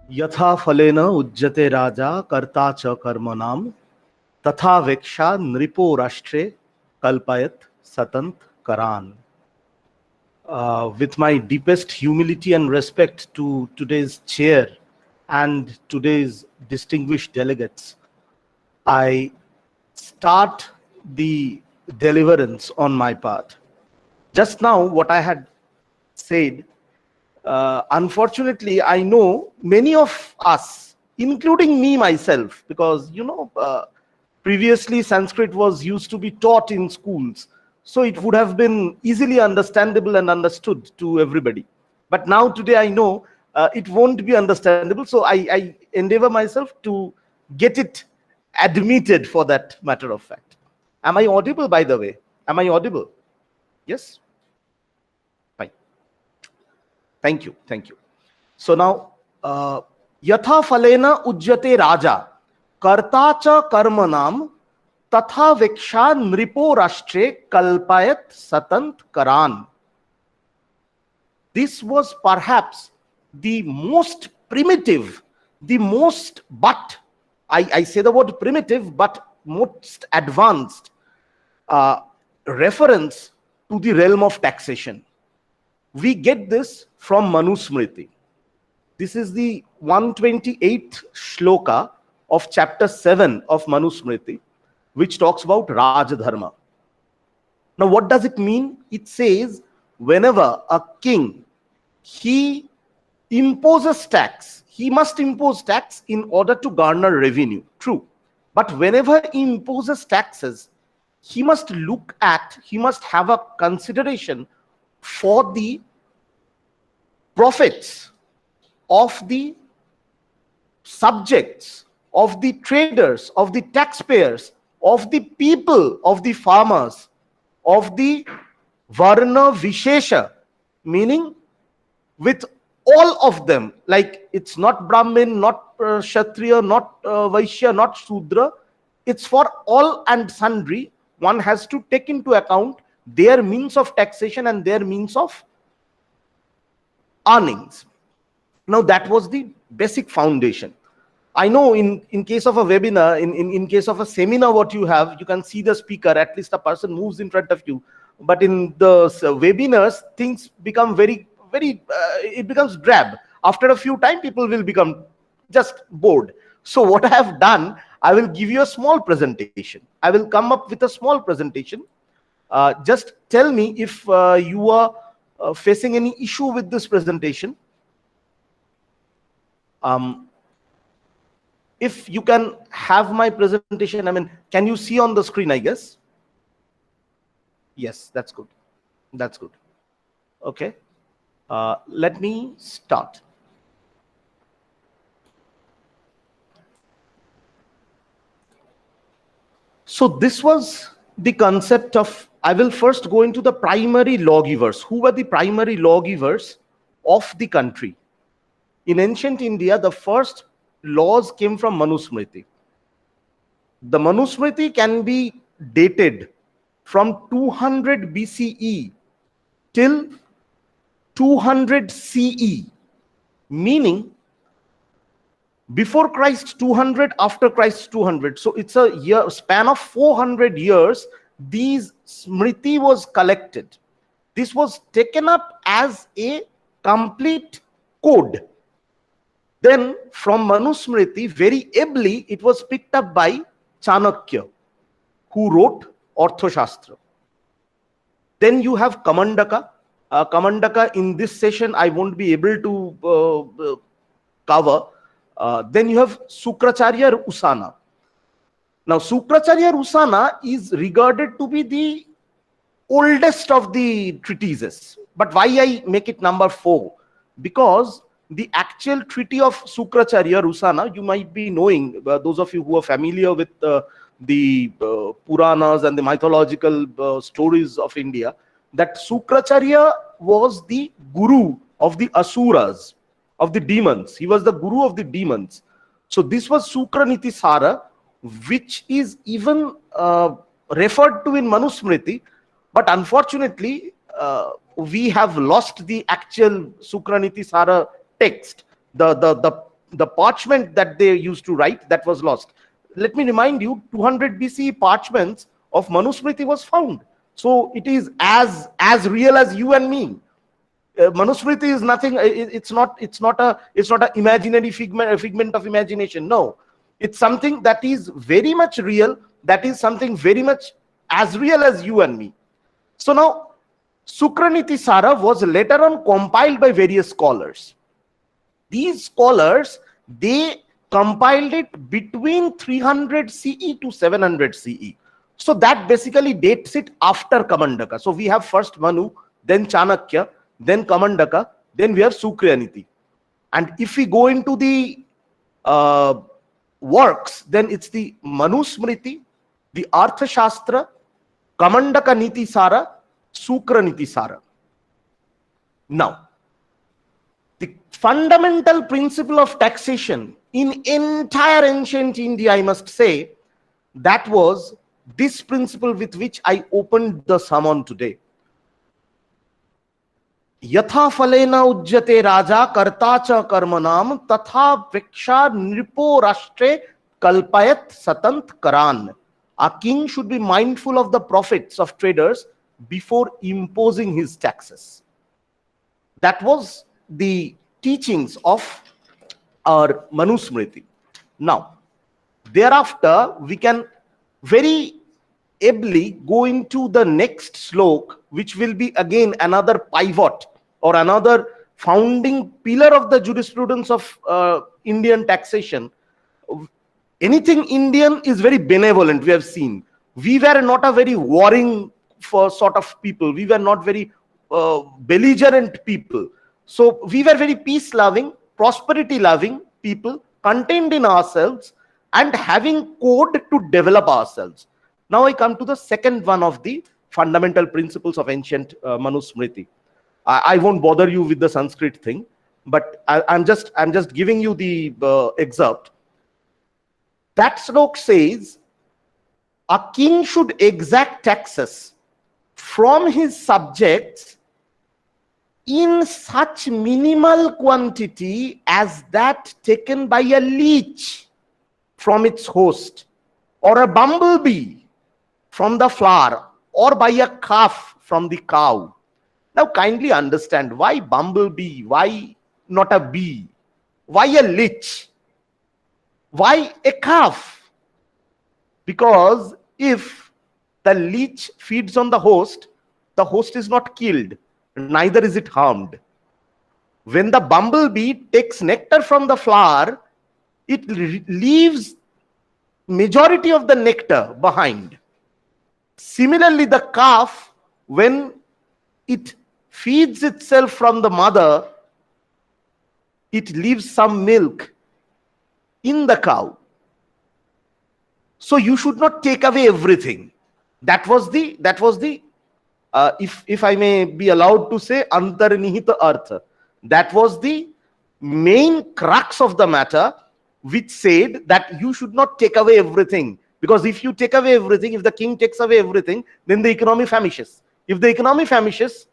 यथा फलेन उज्जते राजा कर्ता च कर्मणाम तथा वेक्षा नृपो राष्ट्रे कल्पयत सतंत करान. With my deepest humility and respect to today's chair and today's distinguished delegates, I start the deliverance on my part. Just now, what I had said, unfortunately, I know many of us, including me myself, because previously Sanskrit was used to be taught in schools, so it would have been easily understandable and understood to everybody. But now today I know it won't be understandable, so I endeavor myself to get it admitted for that matter of fact. Am I audible, by the way? Am I audible? Yes? Fine. Thank you. Thank you. So now, yatha falena ujjate raja karta cha karmanam tatha veksha nripo rashtre kalpayat satant karan. This was perhaps the most primitive, the most, but I say the word primitive, but most advanced reference to the realm of taxation. We get this from Manusmriti. This is the 128th shloka of chapter 7 of Manusmriti, which talks about Rajadharma. Now, what does it mean? It says, whenever a king, he imposes tax, he must impose tax in order to garner revenue. True. But whenever he imposes taxes, he must have a consideration for the profits of the subjects, of the traders, of the taxpayers, of the people, of the farmers, of the Varna Vishesha, meaning with all of them. Like, it's not Brahmin, not Kshatriya, not Vaishya, not Shudra. It's for all and sundry. One has to take into account their means of taxation and their means of earnings. Now, that was the basic foundation. I know in case of a webinar, in case of a seminar, what you have, you can see the speaker, at least a person moves in front of you. But in the webinars, things become very, it becomes drab. After a few time, people will become just bored. So what I have done, I will give you a small presentation. I will come up with a small presentation. Just tell me if you are facing any issue with this presentation. If you can have my presentation, I mean, can you see on the screen, I guess? Yes, that's good. That's good. Okay. Let me start. So this was the concept of, I will first go into the primary lawgivers. Who were the primary lawgivers of the country? In ancient India, the first laws came from Manusmriti. The Manusmriti can be dated from 200 BCE till 200 CE, meaning before Christ 200, after Christ 200. So it's a span of 400 years. These Smriti was collected. This was taken up as a complete code. Then from Manusmriti, very ably, it was picked up by Chanakya, who wrote Arthashastra. Then you have Kamandaka. Kamandaka, in this session, I won't be able to cover. Then you have Sukracharya Usana. Now, Sukracharya Usana is regarded to be the oldest of the treatises. But why I make it number 4? Because the actual treaty of Sukracharya Usana, you might be knowing, those of you who are familiar with the Puranas and the mythological stories of India, that Sukracharya was the guru of the Asuras, of the demons. He was the guru of the demons. So this was Sukraniti Sara, which is even referred to in Manusmriti, but unfortunately we have lost the actual Sukraniti Sara text. The the parchment that they used to write, that was lost. Let me remind you, 200 BC parchments of Manusmriti was found. So it is as real as you and me. Manusmriti is nothing. It's not a imaginary figment of imagination. No, it's something that is very much real. That is something very much as real as you and me. So now, Sukraniti Sara was later on compiled by various scholars. These scholars, they compiled it between 300 CE to 700 CE. So that basically dates it after Kamandaka. So we have first Manu, then Chanakya, then Kamandaka, then we have Sukraniti. And if we go into the works, then it's the Manusmriti, the Arthashastra, Kamandaka Niti Sara, Sukraniti Sara. Now, the fundamental principle of taxation in entire ancient India, I must say, that was this principle with which I opened the sermon today. Yatha falena ujjate raja karta cha karmanam tatha viksha nripo rashtre kalpayat satant karan. A king should be mindful of the profits of traders before imposing his taxes. That was the teachings of our Manusmriti. Now, thereafter, we can very ably go into the next slok, which will be again another pivot or another founding pillar of the jurisprudence of Indian taxation. Anything Indian is very benevolent, we have seen. We were not a very warring sort of people. We were not very belligerent people. So we were very peace-loving, prosperity-loving people, contained in ourselves and having code to develop ourselves. Now I come to the second one of the fundamental principles of ancient Manusmriti. I won't bother you with the Sanskrit thing, but I'm just giving you the excerpt. That slok says, a king should exact taxes from his subjects in such minimal quantity as that taken by a leech from its host, or a bumblebee from the flower, or by a calf from the cow. Now kindly understand, why bumblebee? Why not a bee? Why a leech? Why a calf? Because if the leech feeds on the host is not killed, neither is it harmed. When the bumblebee takes nectar from the flower, it leaves majority of the nectar behind. Similarly, the calf, when it feeds itself from the mother, it leaves some milk in the cow. So you should not take away everything. That was the if I may be allowed to say, antarnihita artha. That was the main crux of the matter, which said that you should not take away everything. Because if you take away everything, if the king takes away everything, then the economy famishes. If the economy famishes,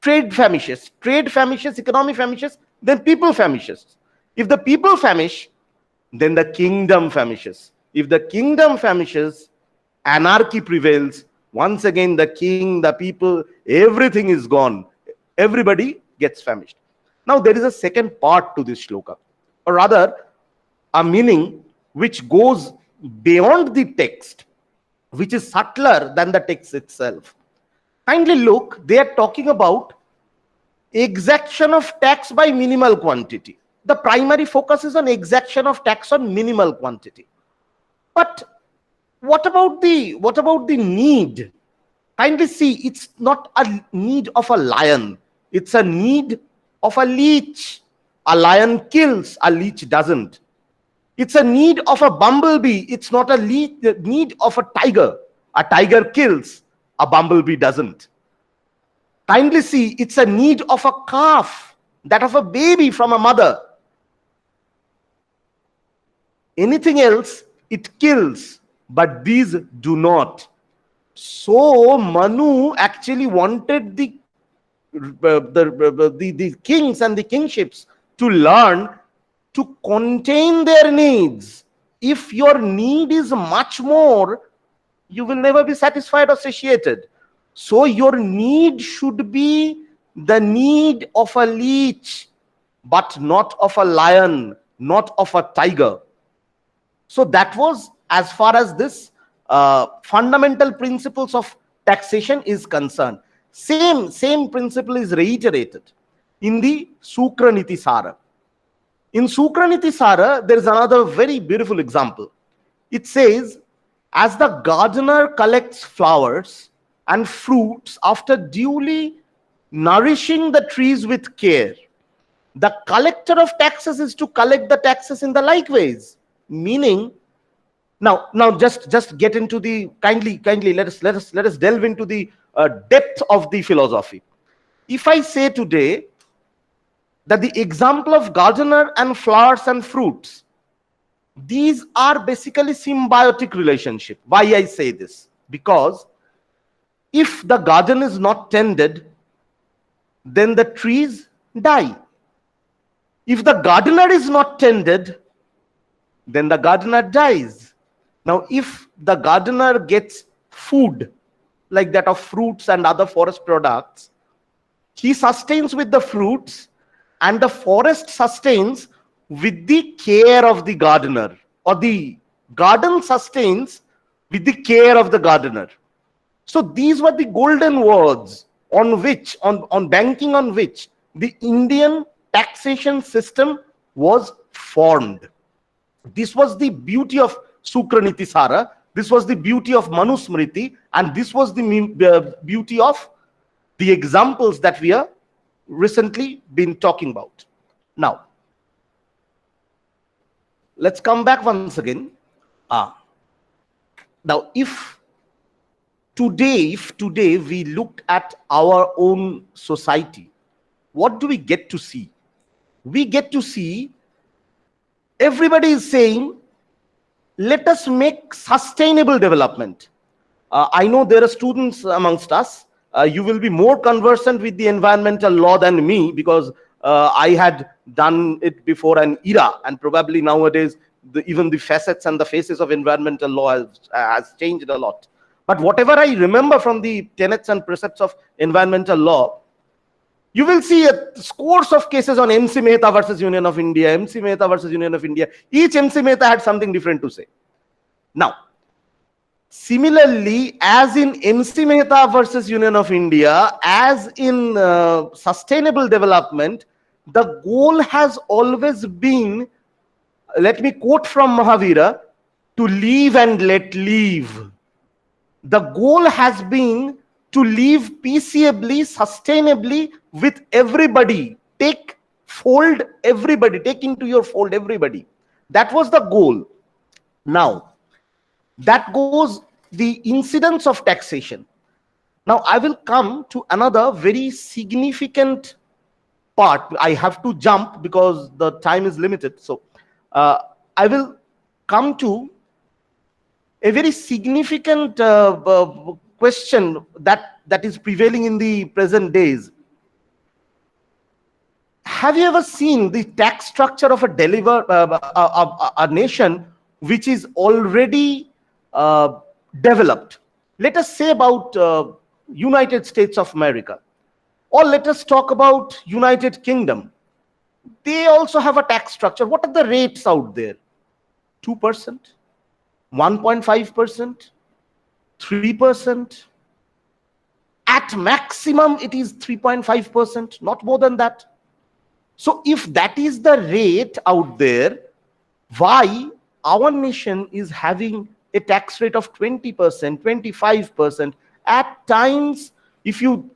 trade famishes. Trade famishes, economy famishes, then people famishes. If the people famish, then the kingdom famishes. If the kingdom famishes, anarchy prevails. Once again, the king, the people, everything is gone. Everybody gets famished. Now, there is a second part to this shloka, or rather, a meaning which goes beyond the text, which is subtler than the text itself. Kindly look, they are talking about exaction of tax by minimal quantity. The primary focus is on exaction of tax on minimal quantity. But what about the need? Kindly see, it's not a need of a lion. It's a need of a leech. A lion kills, a leech doesn't. It's a need of a bumblebee. It's not a need of a tiger. A tiger kills, a bumblebee doesn't. Kindly see, it's a need of a calf, that of a baby from a mother. Anything else, it kills, but these do not. So Manu actually wanted the kings and the kingships to learn to contain their needs. If your need is much more, you will never be satisfied or satiated. So your need should be the need of a leech, but not of a lion, not of a tiger. So that was as far as this fundamental principles of taxation is concerned. Same principle is reiterated in the Sukraniti Sara. In Sukraniti Sara, there is another very beautiful example. It says, as the gardener collects flowers and fruits after duly nourishing the trees with care, the collector of taxes is to collect the taxes in the like ways. Meaning, now just get into the kindly let us delve into the depth of the philosophy. If I say today that the example of gardener and flowers and fruits, these are basically symbiotic relationship. Why I say this? Because if the garden is not tended, then the trees die. If the gardener is not tended, then the gardener dies. Now, if the gardener gets food like that of fruits and other forest products, he sustains with the fruits, and the forest sustains with the care of the gardener, or the garden sustains with the care of the gardener. So these were the golden words on which, on banking on which the Indian taxation system was formed. This was the beauty of Sukraniti Sara, this was the beauty of Manusmriti, and this was the beauty of the examples that we are recently been talking about. Now, let's come back once again. Now, if today we looked at our own society, what do we get to see? We get to see everybody is saying, let us make sustainable development. I know there are students amongst us. You will be more conversant with the environmental law than me, because I had done it before an era, and probably nowadays even the facets and the faces of environmental law has changed a lot. But whatever I remember from the tenets and precepts of environmental law, you will see scores of cases on MC Mehta versus Union of India, MC Mehta versus Union of India. Each MC Mehta had something different to say. Now, similarly, as in MC Mehta versus Union of India, as in sustainable development, the goal has always been, let me quote from Mahavira, to live and let live. The goal has been to live peaceably, sustainably with everybody. Fold everybody, take into your fold everybody. That was the goal. Now, that goes the incidence of taxation. Now, I will come to another very significant part. I have to jump because the time is limited. So, I will come to a very significant question that is prevailing in the present days. Have you ever seen the tax structure of a nation which is already developed? Let us say about United States of America, or let us talk about United Kingdom. They also have a tax structure. What are the rates out there? 2%, 1.5%, 3%. At maximum, it is 3.5%, not more than that. So if that is the rate out there, why our nation is having a tax rate of 20%, 25%? At times, if you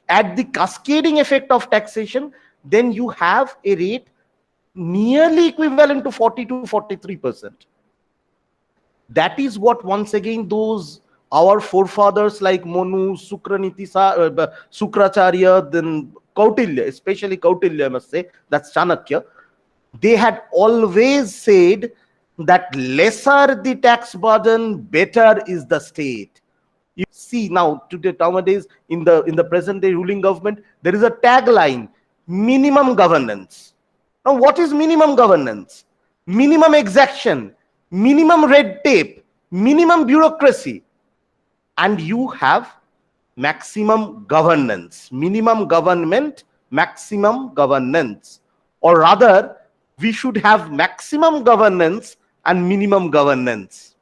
add the cascading effect of taxation, then you have a rate nearly equivalent to 40 to 43%. That is what, once again, our forefathers like Monu, Sukracharya, then Kautilya, especially Kautilya, I must say, that's Chanakya, they had always said that lesser the tax burden, better is the state. You see now, nowadays, in the present day ruling government, there is a tagline: minimum governance. Now, what is minimum governance? Minimum exaction, minimum red tape, minimum bureaucracy, and you have maximum governance, minimum government, maximum governance. Or rather, we should have maximum governance and minimum governance.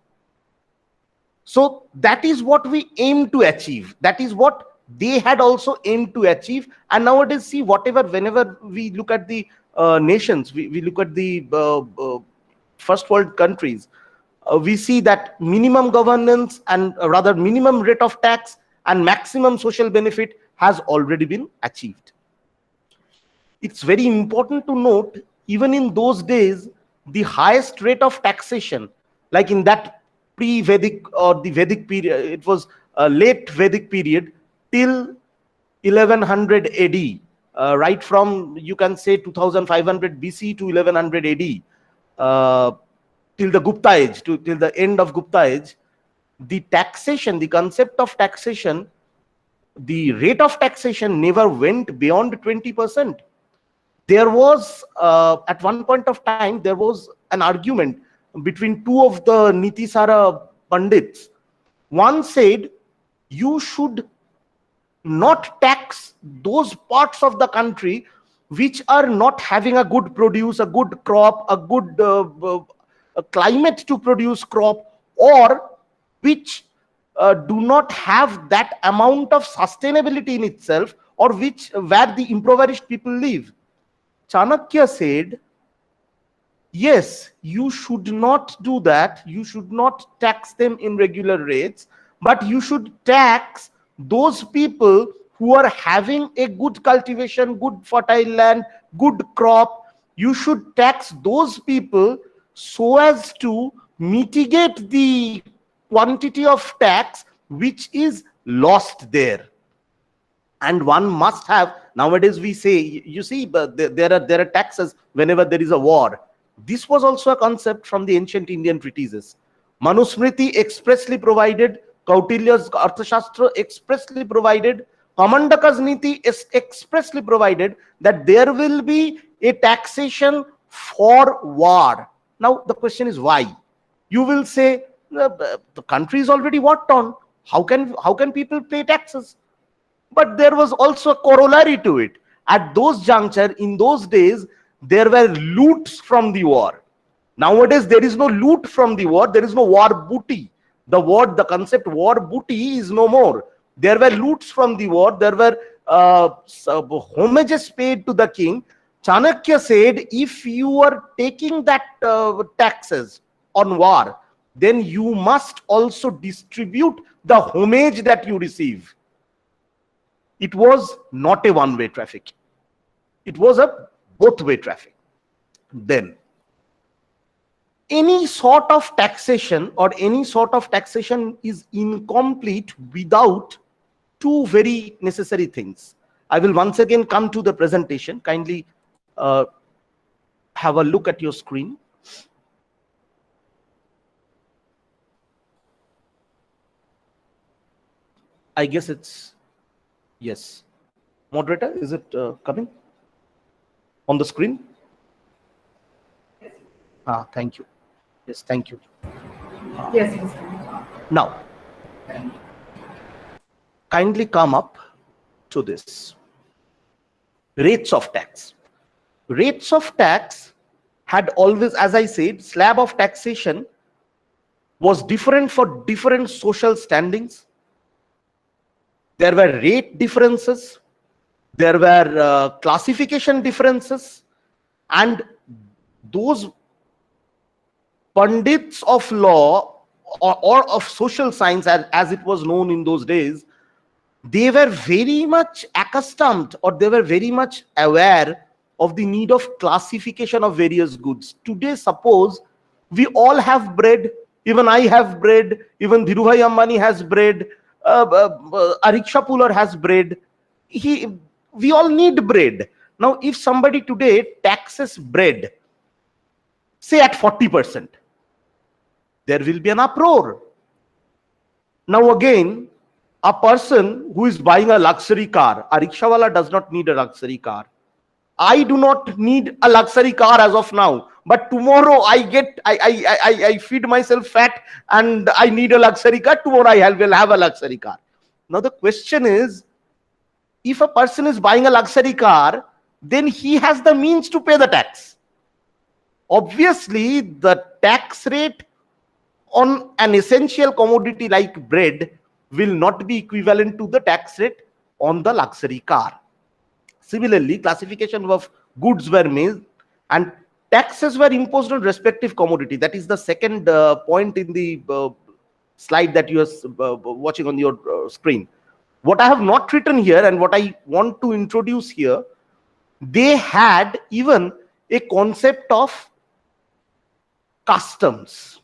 So that is what we aim to achieve. That is what they had also aimed to achieve. And nowadays, see, whenever we look at the nations, we look at the first world countries, we see that minimum governance and rather minimum rate of tax and maximum social benefit has already been achieved. It's very important to note, even in those days, the highest rate of taxation, like in that pre-Vedic or the Vedic period, it was a late Vedic period till 1100 AD, right from, you can say, 2500 BC to 1100 AD, till the Gupta age, till the end of Gupta age, the taxation, the concept of taxation, the rate of taxation never went beyond 20%. There was, at one point of time, there was an argument between two of the Nitisara Pandits. One said, you should not tax those parts of the country which are not having a good produce, a good crop, a good climate to produce crop, or which do not have that amount of sustainability in itself, or where the impoverished people live. Chanakya said, yes, you should not do that. You should not tax them in regular rates, but you should tax those people who are having a good cultivation, good fertile land, good crop. You should tax those people so as to mitigate the quantity of tax which is lost there. And one must have, nowadays we say, you see, but there are taxes whenever there is a war. This was also a concept from the ancient Indian treatises. Manusmriti expressly provided, Kautilya's Arthashastra expressly provided, Kamandaka's Niti expressly provided that there will be a taxation for war. Now the question is why? You will say, the country is already war torn. How can people pay taxes? But there was also a corollary to it. At those juncture, in those days, there were loots from the war. Nowadays, there is no loot from the war. There is no war booty. The concept war booty is no more. There were loots from the war. There were homages paid to the king. Chanakya said, if you are taking that taxes on war, then you must also distribute the homage that you receive. It was not a one-way traffic. It was a both-way traffic. Then, any sort of taxation is incomplete without two very necessary things. I will once again come to the presentation. Kindly have a look at your screen. I guess it's, yes. Moderator, is it coming on the screen? Thank you. Yes, thank you. Yes. Now, kindly come up to this. Rates of tax. Rates of tax had always, as I said, slab of taxation was different for different social standings. There were rate differences. There were classification differences. And those Pandits of law or of social science, as it was known in those days, they were very much accustomed, or they were very much aware of the need of classification of various goods. Today, suppose we all have bread, even I have bread, even Dhirubhai Ambani has bread, Ariksha Pular has bread. We all need bread. Now, if somebody today taxes bread, say at 40%, there will be an uproar. Now again, a person who is buying a luxury car, a rickshawala does not need a luxury car. I do not need a luxury car as of now, but tomorrow I feed myself fat and I need a luxury car. Tomorrow will have a luxury car. Now the question is, if a person is buying a luxury car, then he has the means to pay the tax. Obviously, the tax rate on an essential commodity like bread will not be equivalent to the tax rate on the luxury car. Similarly, classification of goods were made and taxes were imposed on respective commodity. That is the second point in the slide that you are watching on your screen. What I have not written here and what I want to introduce here, they had even a concept of customs.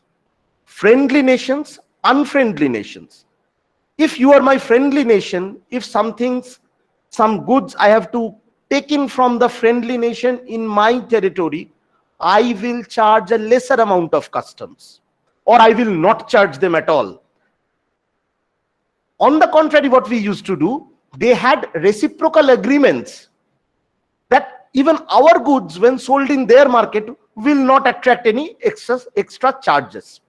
Friendly nations, unfriendly nations. If you are my friendly nation, if some goods I have to take in from the friendly nation in my territory, I will charge a lesser amount of customs, or I will not charge them at all. On the contrary, what we used to do, they had reciprocal agreements that even our goods, when sold in their market, will not attract any extra charges.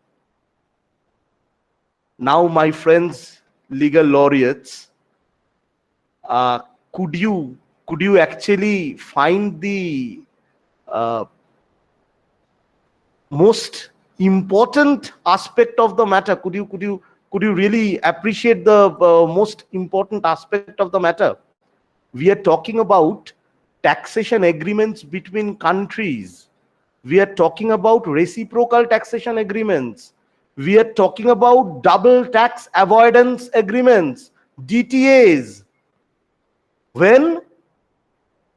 Now, my friends, legal laureates, could you actually find the most important aspect of the matter? Could you really appreciate the most important aspect of the matter? We are talking about taxation agreements between countries. We are talking about reciprocal taxation agreements. We are talking about double tax avoidance agreements, DTAs. When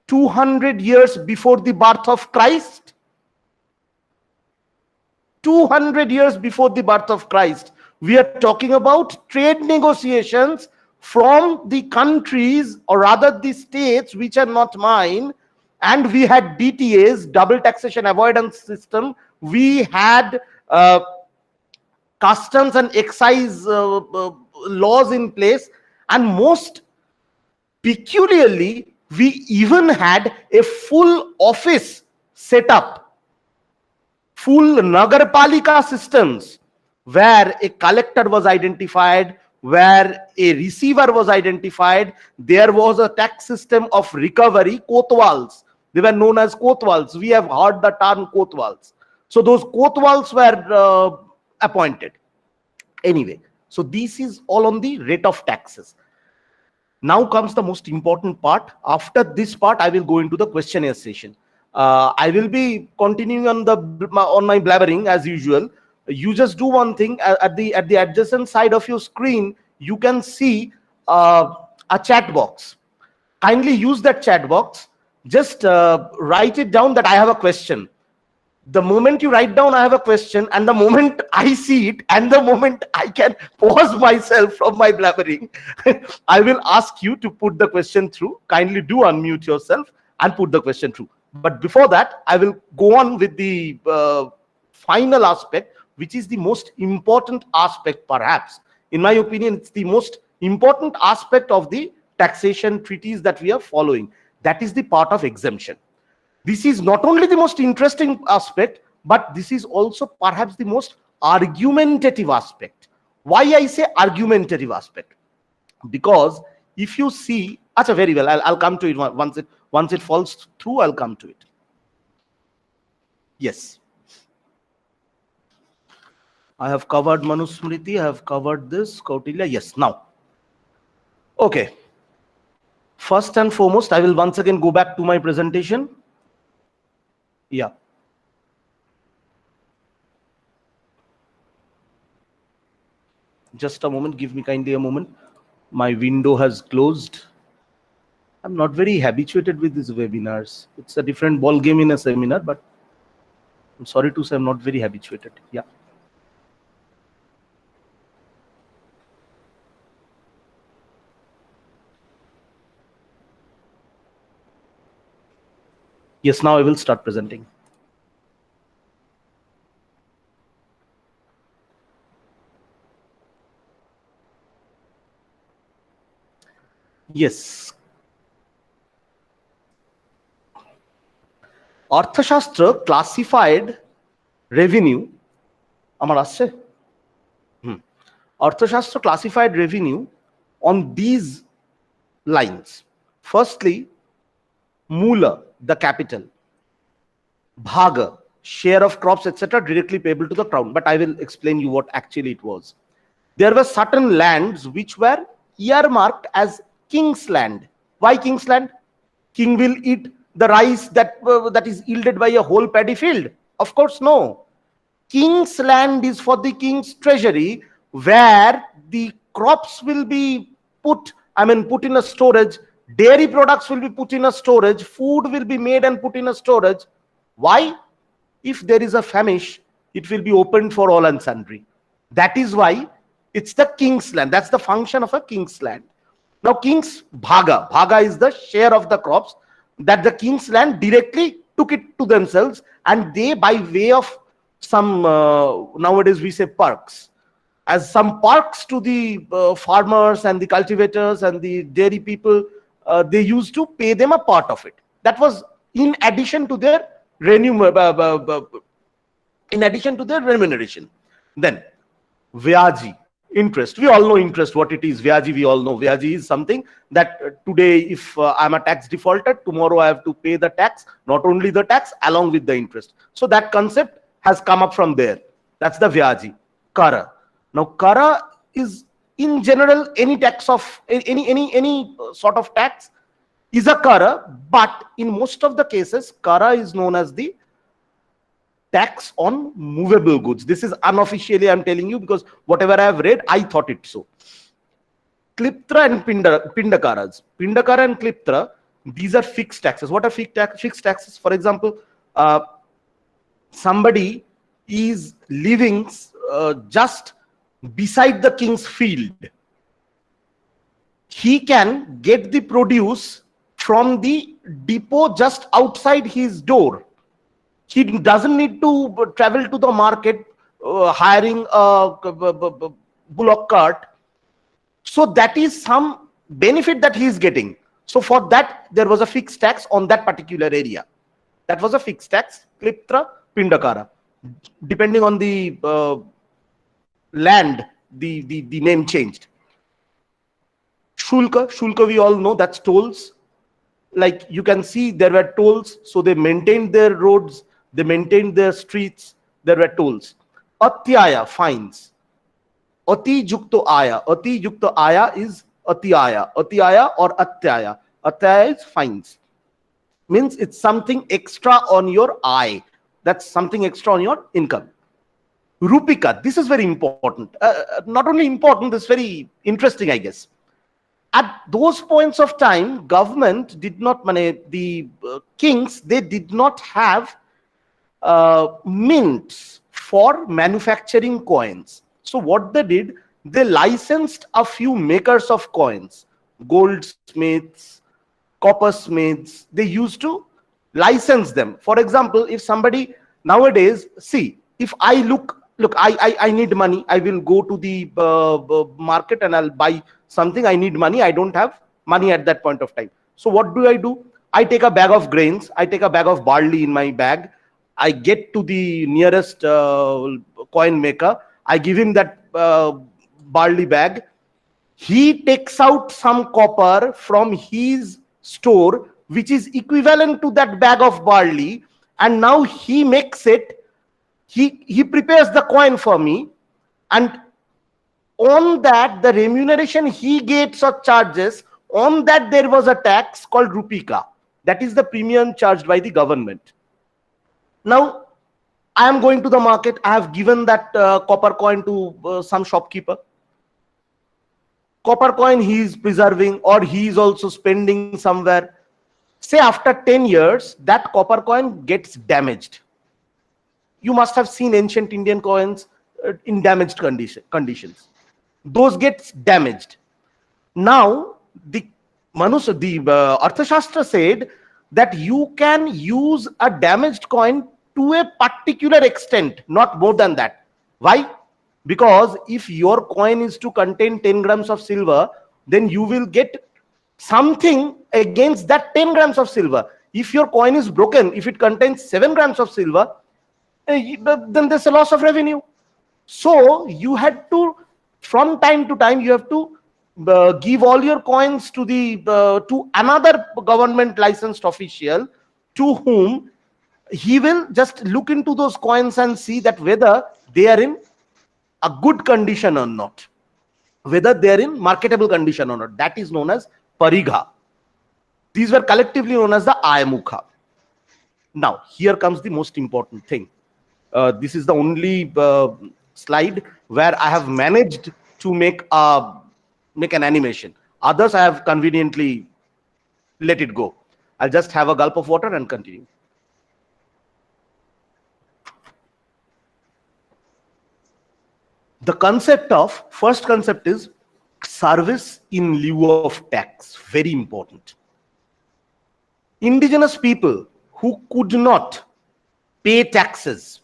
200 years before the birth of Christ, 200 years before the birth of Christ, we are talking about trade negotiations from the countries, or rather the states which are not mine, and we had DTAs, double taxation avoidance system. We had customs and excise laws in place, and most peculiarly, we even had a full office set up, full Nagarpalika systems, where a collector was identified, where a receiver was identified. There was a tax system of recovery, kotwals. They were known as kotwals. We have heard the term kotwals. So those kotwals were appointed. Anyway, so this is all on the rate of taxes. Now comes the most important part. After this part, I will go into the questionnaire session. I will be continuing on my blabbering as usual. You just do one thing. At the adjacent side of your screen, you can see a chat box. Kindly use that chat box. Just write it down that I have a question. The moment you write down I have a question, and the moment I see it, and the moment I can pause myself from my blabbering, I will ask you to put the question through. Kindly do unmute yourself and put the question through. But before that, I will go on with the final aspect, which is the most important aspect. Perhaps in my opinion, it's the most important aspect of the taxation treaties that we are following. That is the part of exemption. This is not only the most interesting aspect, but this is also perhaps the most argumentative aspect. Why I say argumentative aspect? Because if you see, acha, very well, I'll come to it once it falls through. I'll come to it. Yes, I have covered Manusmriti. I have covered this Kautilya. Yes, now, okay. First and foremost, I will once again go back to my presentation. Yeah. Just a moment. Give me kindly a moment. My window has closed. I'm not very habituated with these webinars. It's a different ball game in a seminar, but I'm sorry to say I'm not very habituated. Yeah. Yes, now I will start presenting. Yes. Arthashastra classified revenue আমার আসছে অর্থশাস্ত্র classified revenue on these lines. Firstly, Mula, the capital, Bhaga, share of crops, etc., directly payable to the crown. But I will explain you what actually it was. There were certain lands which were earmarked as king's land. Why king's land? King will eat the rice that is yielded by a whole paddy field. Of course, no. King's land is for the king's treasury, where the crops will be put in a storage, dairy products will be put in a storage, food will be made and put in a storage. Why? If there is a famish, it will be opened for all and sundry. That is why it's the king's land. That's the function of a king's land. Now, king's bhaga is the share of the crops that the king's land directly took it to themselves, and they, by way of some nowadays we say perks, as some perks to the farmers and the cultivators and the dairy people, they used to pay them a part of it. That was in addition to their remuneration. Then Vyaji, interest. We all know interest, what it is. Vyaji, we all know. Vyaji is something that today, if I'm a tax defaulter, tomorrow I have to pay the tax, not only the tax, along with the interest. So that concept has come up from there. That's the Vyaji. Kara. Now, Kara is in general any tax of any sort of tax is a Kara, but in most of the cases, Kara is known as the tax on movable goods. This is unofficially I'm telling you, because whatever I have read, I thought it so. Kliptra and Pindakaras. Pindakara and Kliptra, these are fixed taxes. What are fixed taxes? For example, somebody is living just beside the king's field. He can get the produce from the depot just outside his door. He doesn't need to travel to the market, hiring a bullock cart. So that is some benefit that he is getting. So for that, there was a fixed tax on that particular area. That was a fixed tax. Kliptra, Pindakara. Depending on the land, the name changed. Shulka, we all know, that's tolls. Like you can see, there were tolls, so they maintained their roads, they maintained their streets, there were tolls. Atyaya, fines. Ati yukto aya is Atyaya or Atyaya. Atyaya is fines. Means it's something extra on your eye. That's something extra on your income. Rupika, this is very important. Not only important, this is very interesting, I guess. At those points of time, government did not, the kings, they did not have mints for manufacturing coins. So what they did, they licensed a few makers of coins, goldsmiths, coppersmiths. They used to license them. For example, if somebody nowadays, see, if I look, I need money, I will go to the market and I'll buy something. I need money, I don't have money at that point of time. So what do? I take a bag of grains, I take a bag of barley in my bag, I get to the nearest coin maker, I give him that barley bag. He takes out some copper from his store, which is equivalent to that bag of barley, and now he makes it, he prepares the coin for me, and on that, the remuneration he gets or charges, on that there was a tax called Rupika. That is the premium charged by the government. Now, I am going to the market, I have given that copper coin to some shopkeeper. Copper coin he is preserving, or he is also spending somewhere. Say after 10 years, that copper coin gets damaged. You must have seen ancient Indian coins in damaged conditions. Those gets damaged. Now, the Arthashastra said that you can use a damaged coin to a particular extent, not more than that. Why? Because if your coin is to contain 10 grams of silver, then you will get something against that 10 grams of silver. If your coin is broken, if it contains 7 grams of silver, then there's a loss of revenue. So you had to, from time to time, you have to give all your coins to the to another government licensed official, to whom he will just look into those coins and see that whether they are in a good condition or not, whether they are in marketable condition or not. That is known as parigha. These were collectively known as the ayamukha. Now, here comes the most important thing. This is the only slide where I have managed to make an animation. Others I have conveniently let it go. I'll just have a gulp of water and continue. The first concept is service in lieu of tax. Very important. Indigenous people who could not pay taxes,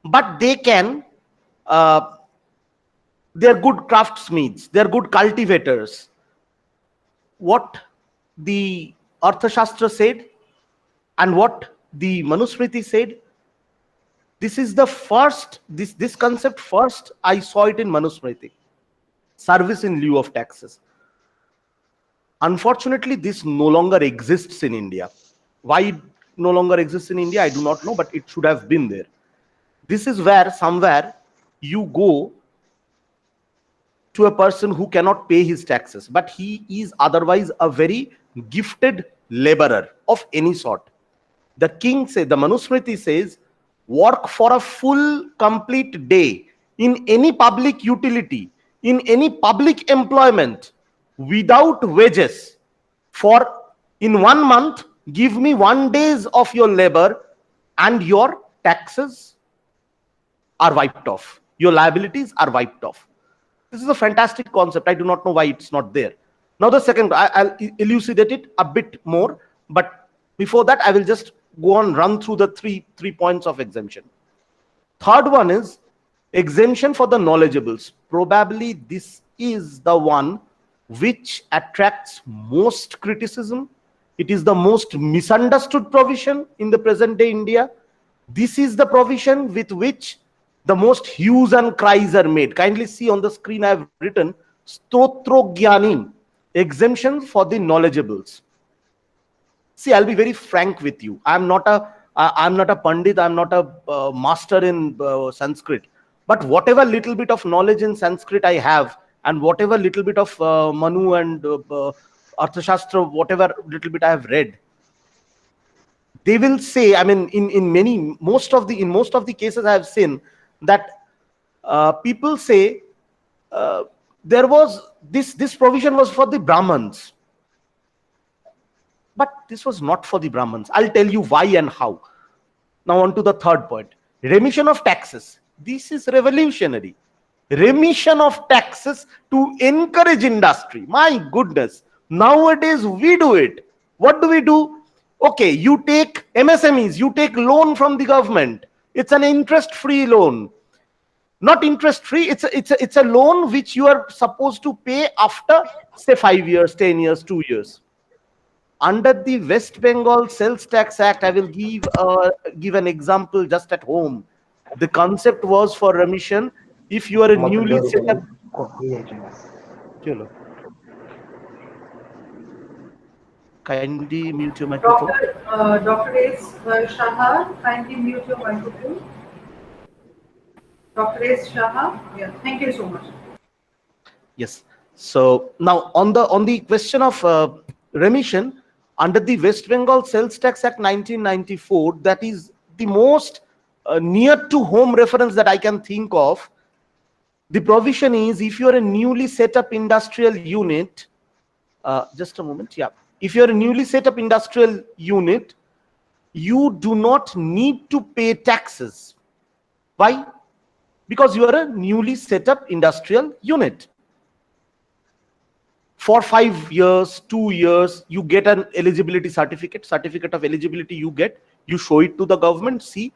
but they can, they're good craftsmiths, they're good cultivators. What the Arthashastra said and what the Manusmriti said, this is the first, this concept first I saw it in Manusmriti. Service in lieu of taxes. Unfortunately, this no longer exists in India. Why it no longer exists in India, I do not know, but it should have been there. This is where somewhere you go to a person who cannot pay his taxes, but he is otherwise a very gifted laborer of any sort. The king says, the Manusmriti says, work for a full complete day in any public utility, in any public employment, without wages, for in 1 month, give me 1 day of your labor and your taxes are wiped off. Your liabilities are wiped off. This is a fantastic concept. I do not know why it's not there. Now the second, I'll elucidate it a bit more, but before that, I will just go on, run through the three points of exemption. Third one is exemption for the knowledgeables. Probably this is the one which attracts most criticism. It is the most misunderstood provision in the present day India. This is the provision with which the most hues and cries are made. Kindly see on the screen I have written Stotro Gyanin, exemption for the knowledgeables. See, I'll be very frank with you. I'm not a pandit. I'm not a master in Sanskrit. But whatever little bit of knowledge in Sanskrit I have, and whatever little bit of Manu and Arthashastra, whatever little bit I have read, they will say, I mean, in most of the cases I have seen that people say there was this provision was for the Brahmins. But this was not for the Brahmins. I'll tell you why and how. Now on to the third point. Remission of taxes. This is revolutionary. Remission of taxes to encourage industry. My goodness. Nowadays we do it. What do? Okay, you take MSMEs, you take loan from the government. It's an interest-free loan. Not interest-free, it's a loan which you are supposed to pay after, say, 5 years, 10 years, 2 years. Under the West Bengal Sales Tax Act, I will give an example just at home. The concept was for remission if you are a newly set up. Kindly mute your microphone. Dr. S. Shah, kindly mute your microphone. Dr. S. Shah, yeah, thank you so much. Yes. So now on the question of remission, under the West Bengal Sales Tax Act 1994, that is the most near to home reference that I can think of. The provision is if you are a newly set up industrial unit, just a moment, yeah. If you are a newly set up industrial unit, you do not need to pay taxes. Why? Because you are a newly set up industrial unit. For 5 years, 2 years, you get an eligibility certificate of eligibility you get, you show it to the government, see,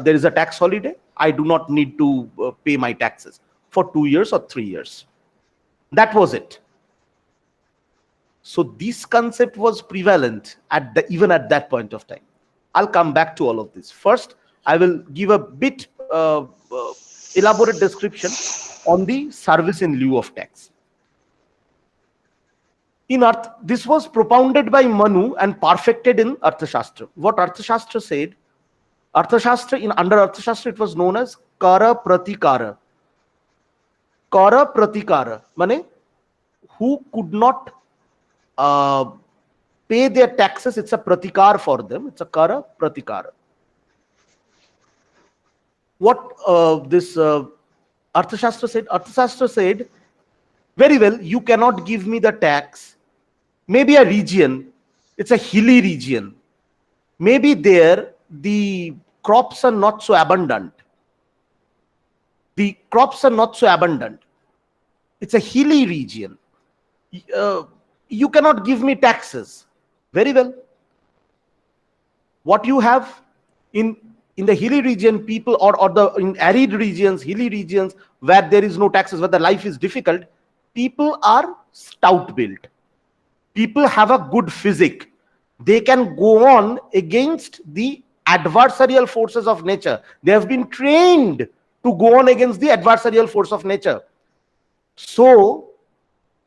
there is a tax holiday, I do not need to pay my taxes for 2 years or 3 years. That was it. So this concept was prevalent even at that point of time. I'll come back to all of this. First, I will give a bit elaborate description on the service in lieu of tax. This was propounded by Manu and perfected in Arthashastra. What Arthashastra said, under Arthashastra, it was known as Kara Pratikara. Kara Pratikara, mane who could not pay their taxes, it's a pratikar for them. It's a Kara Pratikara. What this Arthashastra said? Arthashastra said, very well, you cannot give me the tax. Maybe a region, it's a hilly region. Maybe there the crops are not so abundant. The crops are not so abundant. It's a hilly region. You cannot give me taxes. Very well. What you have in the hilly region, people in arid regions, hilly regions, where there is no taxes, where the life is difficult, people are stout built. People have a good physique. They can go on against the adversarial forces of nature. They have been trained to go on against the adversarial force of nature. So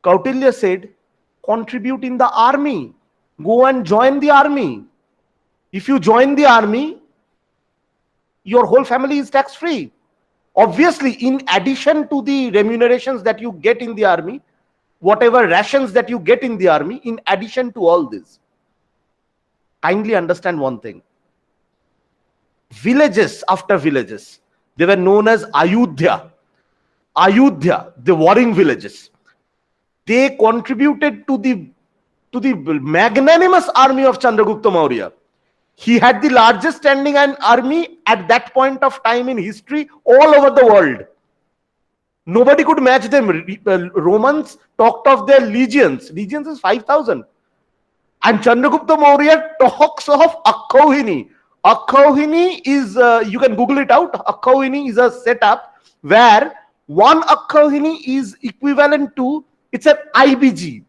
Kautilya said, contribute in the army. Go and join the army. If you join the army, your whole family is tax free. Obviously, in addition to the remunerations that you get in the army, whatever rations that you get in the army, in addition to all this, kindly understand one thing. Villages after villages, they were known as Ayodhya. Ayodhya, the warring villages. They contributed to the magnanimous army of Chandragupta Maurya. He had the largest standing army at that point of time in history all over the world. Nobody could match them. Romans talked of their legions. Legions is 5,000. And Chandragupta Maurya talks of Akhauhini. Akhauhini is, you can Google it out. Akhauhini is a setup where one Akhauhini is equivalent to, it's an IBG,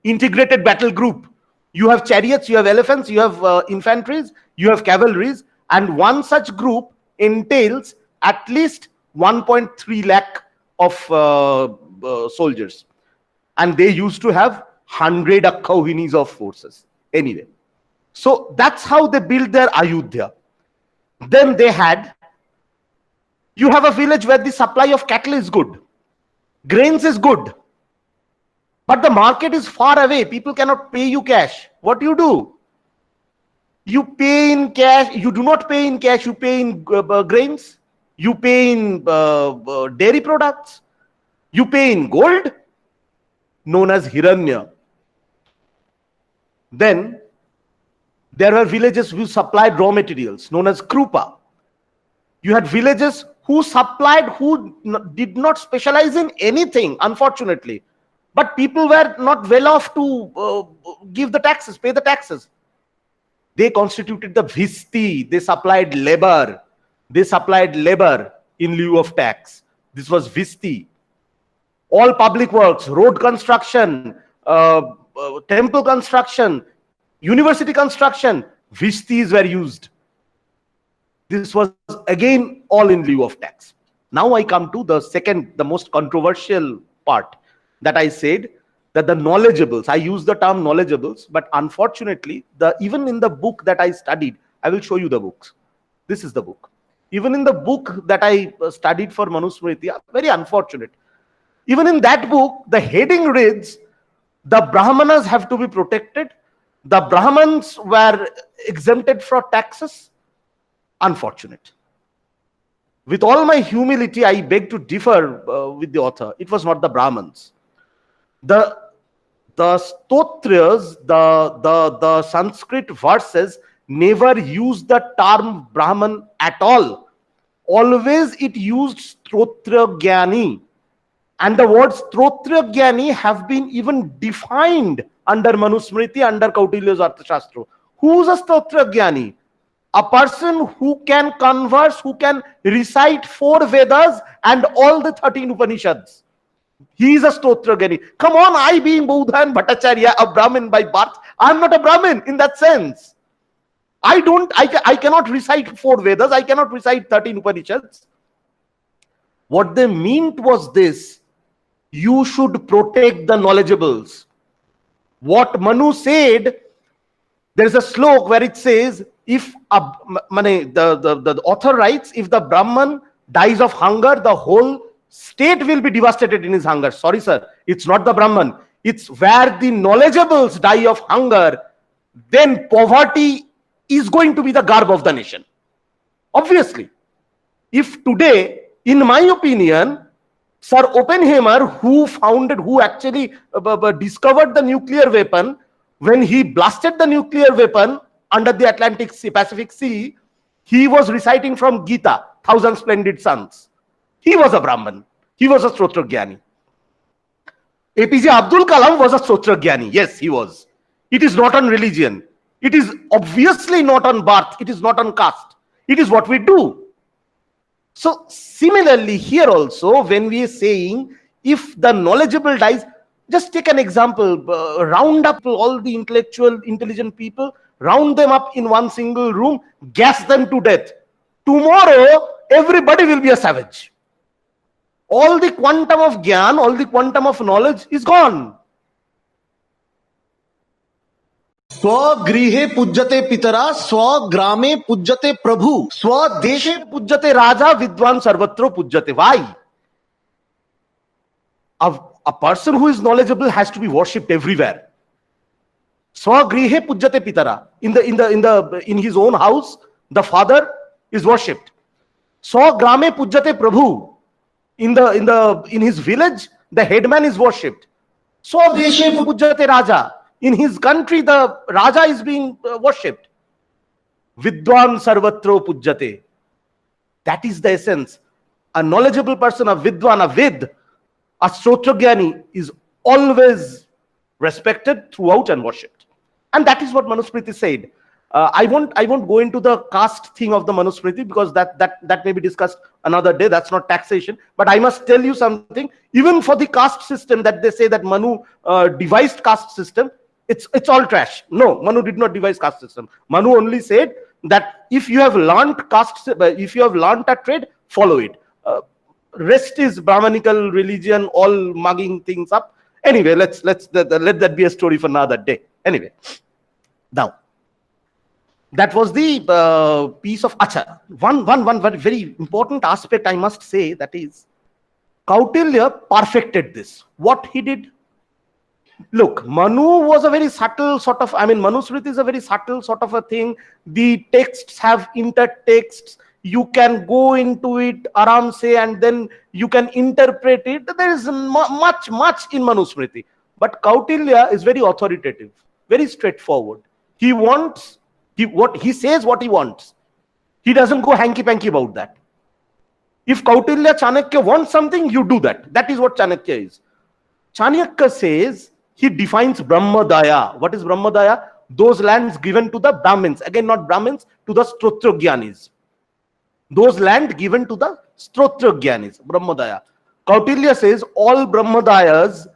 integrated battle group. You have chariots, you have elephants, you have infantries, you have cavalries, and one such group entails at least 1.3 lakh of soldiers. And they used to have 100 Akhauhinis of forces. Anyway, so that's how they built their Ayodhya. Then they had, you have a village where the supply of cattle is good, grains is good, but the market is far away. People cannot pay you cash. What do? You pay in cash. You do not pay in cash. You pay in grains. You pay in dairy products. You pay in gold, known as Hiranya. Then there were villages who supplied raw materials, known as Krupa. You had villages who did not specialize in anything, unfortunately. But people were not well off to give the taxes, pay the taxes. They constituted the Visti. They supplied labor. They supplied labor in lieu of tax. This was Visti. All public works, road construction, temple construction, university construction, Vistis were used. This was again all in lieu of tax. Now I come to the second, the most controversial part, that I said that the knowledgeables, I use the term knowledgeables, but unfortunately, even in the book that I studied, I will show you the books. This is the book. Even in the book that I studied for Manusmriti, very unfortunate. Even in that book, the heading reads, the Brahmanas have to be protected. The Brahmins were exempted from taxes. Unfortunate. With all my humility, I beg to differ with the author. It was not the Brahmins. The stotrias, the Sanskrit verses never used the term Brahman at all. Always it used Stotra Gyani. And the words Stotra Gyani have been even defined under Manusmriti, under Kautilya's Arthashastra. Who's a Stotra Gyani? A person who can converse, who can recite 4 Vedas and all the 13 Upanishads. He is a Stotragyani. Come on, I being Bodhan Bhattacharya, a Brahmin by birth, I am not a Brahmin in that sense. I cannot recite 4 Vedas, I cannot recite 13 Upanishads. What they meant was this: you should protect the knowledgeables. What Manu said, there is a slok where it says, if the author writes, if the Brahman dies of hunger, the whole state will be devastated in his hunger. Sorry, sir, it's not the Brahman. It's where the knowledgeables die of hunger, then poverty is going to be the garb of the nation. Obviously, if today, in my opinion, Sir Oppenheimer, who actually discovered the nuclear weapon, when he blasted the nuclear weapon under the Atlantic Sea, Pacific Sea, he was reciting from Gita, Thousand Splendid Suns. He was a Brahman. He was a Stotragyani. APJ Abdul Kalam was a Stotragyani. Yes, he was. It is not on religion. It is obviously not on birth. It is not on caste. It is what we do. So similarly here also, when we are saying if the knowledgeable dies, just take an example, round up all the intelligent people, round them up in one single room, gas them to death. Tomorrow, everybody will be a savage. All the quantum of gyan, all the quantum of knowledge is gone. स्वगृहे पूज्यते पितरा स्वग्रामे पूज्यते प्रभु स्वदेशे पूज्यते राजा विद्वान सर्वत्र पूज्यते. Why? A person who is knowledgeable has to be worshipped everywhere. Swagrihe pujyate pitara. In his own house, the father is worshipped. Swagrame pujyate prabhu. In his village, the headman is worshipped. Swadeshe pujyate raja. In his country, the raja is being worshipped. Vidwan sarvatro pujyate. That is the essence. A knowledgeable person, a vidwan, a vid, a Stotragyani is always respected throughout and worshipped. And that is what Manusmriti said. I won't go into the caste thing of the Manusmriti because that may be discussed another day. That's not taxation. But I must tell you something. Even for the caste system that they say that Manu devised caste system, it's all trash. No, Manu did not devise caste system. Manu only said that if you have learnt a trade, follow it. Rest is Brahmanical religion, all mugging things up. Anyway, let that be a story for another day. Anyway, now that was the piece of Acha. One very important aspect I must say, that is Kautilya perfected this. What he did? Look, Manu was a very subtle sort of, Manusmriti is a very subtle sort of a thing. The texts have intertexts. You can go into it, aram se, and then you can interpret it. There is much in Manusmriti. But Kautilya is very authoritative, very straightforward. He says what he wants. He doesn't go hanky-panky about that. If Kautilya Chanakya wants something, you do that. That is what Chanakya is. Chanakya says, he defines Brahmadaya. What is Brahmadaya? Those lands given to the Brahmins. Again, not Brahmins, to the Stotragyanis. Those land given to the Stotragyanis, Brahmadaya. Kautilya says all Brahmadayas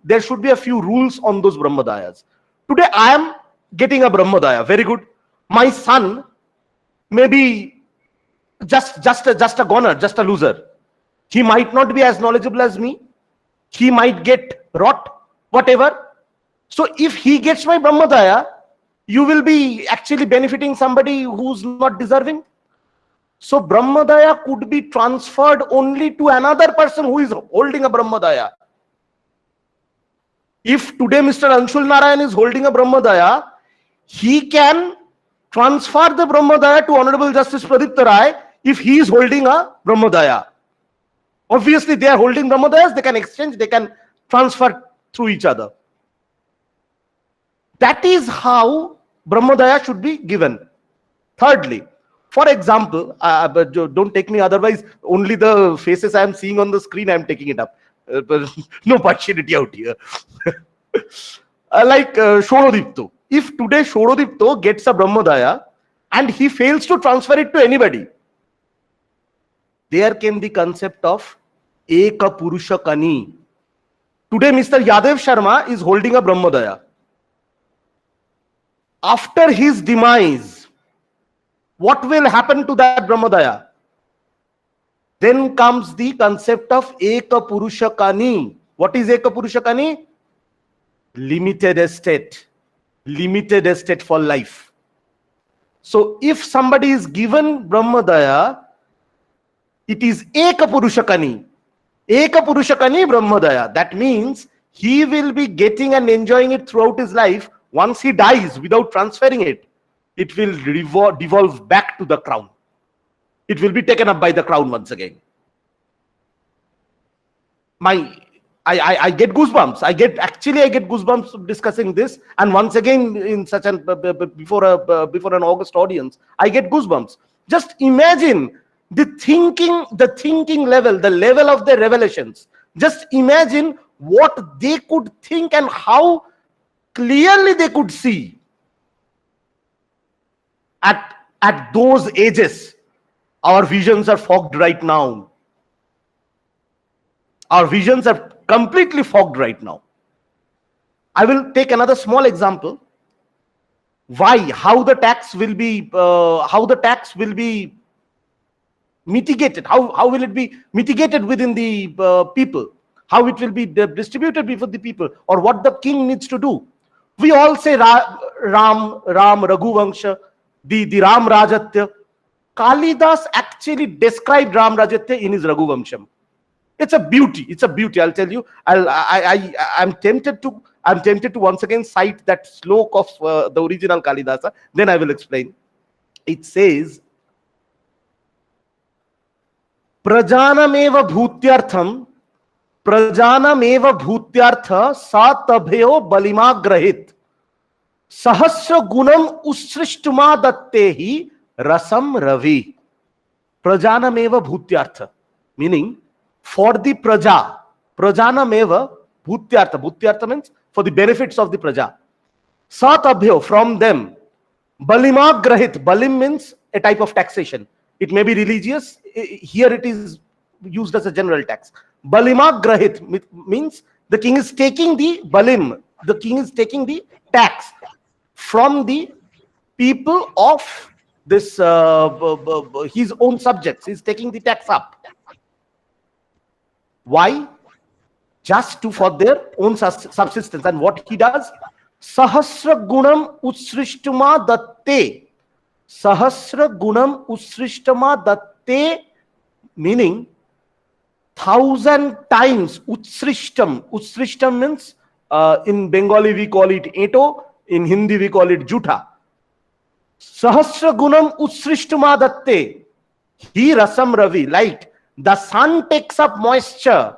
there should be a few rules on those Brahmadayas. Today I am getting a Brahmadaya, very good. My son may be just a goner, just a loser. He might not be as knowledgeable as me. He might get rot, whatever. So if he gets my Brahmadaya, you will be actually benefiting somebody who's not deserving. So Brahmadaya could be transferred only to another person who is holding a Brahmadaya. If today Mr. Anshul Narayan is holding a Brahmadaya, he can transfer the Brahmadaya to Honorable Justice Pradipta Rai if he is holding a Brahmadaya. Obviously, they are holding Brahmadayas, they can exchange, they can transfer through each other. That is how Brahmadaya should be given. Thirdly, for example, but don't take me otherwise, only the faces I am seeing on the screen, I am taking it up. No partiality out here. Like Shorodipto. If today Shorodipto gets a Brahmadaya and he fails to transfer it to anybody, there came the concept of Eka Purusha Kani. Today, Mr. Yadev Sharma is holding a Brahmadaya. After his demise, what will happen to that Brahmadaya? Then comes the concept of Eka Purusha Kani. What is Eka Purusha Kani? Limited estate. Limited estate for life. So if somebody is given Brahmadaya, it is Eka Purusha Kani. Eka Purusha Kani Brahmadaya. That means he will be getting and enjoying it throughout his life. Once he dies without transferring it, it will devolve back to the crown. It will be taken up by the crown once again. I get goosebumps. I get goosebumps discussing this, and once again in such an before an August audience, I get goosebumps. Just imagine the thinking level, the level of the revelations. Just imagine what they could think and how clearly they could see at those ages. Our visions are fogged right now. Our visions are completely fogged right now. I will take another small example. Why? How the tax will be mitigated? How will it be mitigated within the people? How it will be distributed before the people, or what the king needs to do? We all say Ram, Raghuvansha, the Ram Rajatya. Kalidas actually described Ram Rajatya in his Raghuvamsham. It's a beauty. It's a beauty. I'll tell you. I'm tempted to once again cite that slok of the original Kalidasa. Then I will explain. It says, Prajanameva bhutyartham, Prajanameva bhutyartha satabhyo balimagrahit, Sahasra gunam usrishtuma dattehi rasam ravi. Prajanameva bhutyartha, meaning for the praja. Prajanameva bhutyartha. Bhutyartha means for the benefits of the praja. Satabhyo, from them. Balimagrahit. Balim means a type of taxation. It may be religious. Here it is used as a general tax. Balimagrahit means the king is taking the balim. The king is taking the tax from the people of this his own subjects. He's taking the tax up. Why? Just for their own subsistence. And what he does? Sahasra gunam usrishtama datte. Sahasra gunam usrishtama datte, meaning 1,000 times. Utsrishtam. Utsrishtam means in Bengali we call it eto, in Hindi we call it jutha. Sahasra gunam utsrishtama datte. He rasam ravi, light. The sun takes up moisture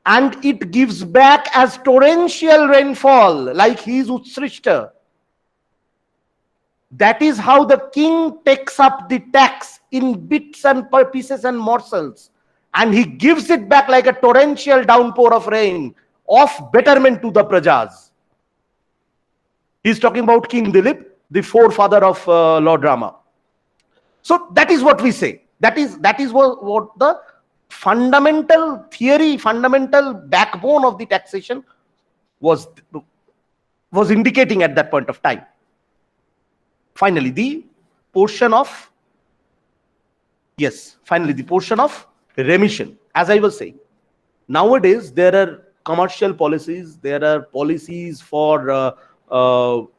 and it gives back as torrential rainfall, like he is Utsrishta. That is how the king takes up the tax in bits and pieces and morsels, and he gives it back like a torrential downpour of rain, of betterment to the prajas. He is talking about King Dilip, the forefather of Lord Rama. So that is what we say. That is what the fundamental theory, fundamental backbone of the taxation was indicating at that point of time. Finally, the portion of remission. As I was saying, nowadays there are commercial policies, there are policies for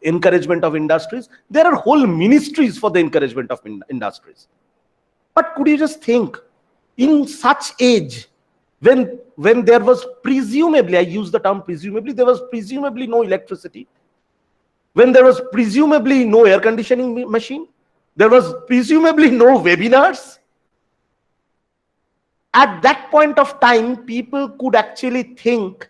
encouragement of industries, there are whole ministries for the encouragement of industries. But could you just think, in such age, when there was presumably, I use the term presumably, there was presumably no electricity, when there was presumably no air conditioning machine, there was presumably no webinars. At that point of time, people could actually think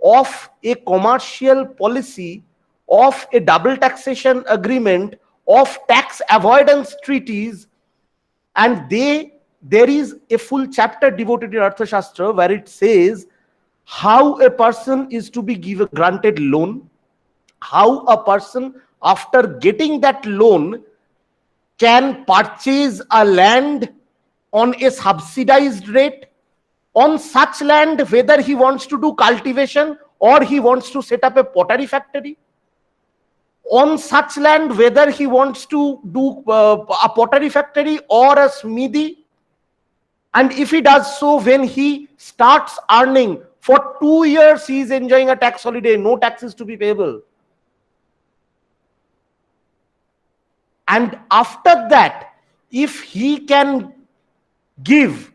of a commercial policy, of a double taxation agreement, of tax avoidance treaties, and there is a full chapter devoted in Arthashastra where it says how a person is to be granted loan, how a person after getting that loan can purchase a land on a subsidized rate, On such land, whether he wants to do cultivation or he wants to set up a pottery factory, on such land, whether he wants to do a pottery factory or a smithy, and if he does so, when he starts earning, for 2 years he is enjoying a tax holiday, no taxes to be payable. And after that, if he can give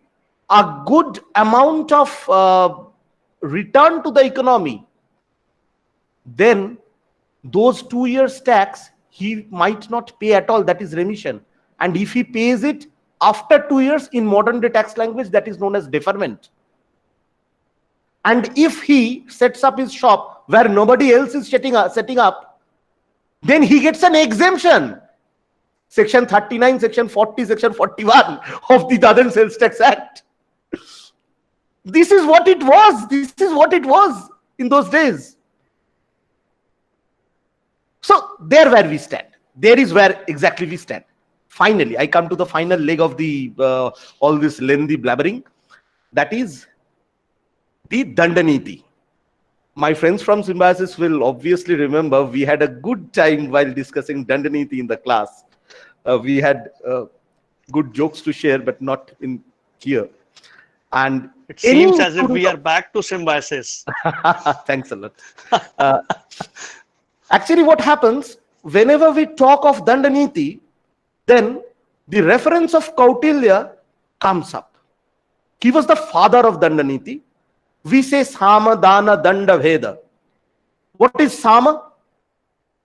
a good amount of return to the economy, then those 2 years tax he might not pay at all, that is remission. And if he pays it after 2 years, in modern day tax language, that is known as deferment. And if he sets up his shop where nobody else is setting up, then he gets an exemption. Section 39, Section 40, Section 41 of the Dadar Sales Tax Act. This is what it was. This is what it was in those days. So there where we stand. There is where exactly we stand. Finally, I come to the final leg of the all this lengthy blabbering. That is the Dandaniti. My friends from Symbiosis will obviously remember we had a good time while discussing Dandaniti in the class. We had good jokes to share, but not in here. And it seems as if we are back to Symbiosis. Thanks a lot. Actually, what happens whenever we talk of Dandaniti, then the reference of Kautilya comes up. He was the father of Dandaniti. We say Sama, Dana, Danda, Veda. What is Sama?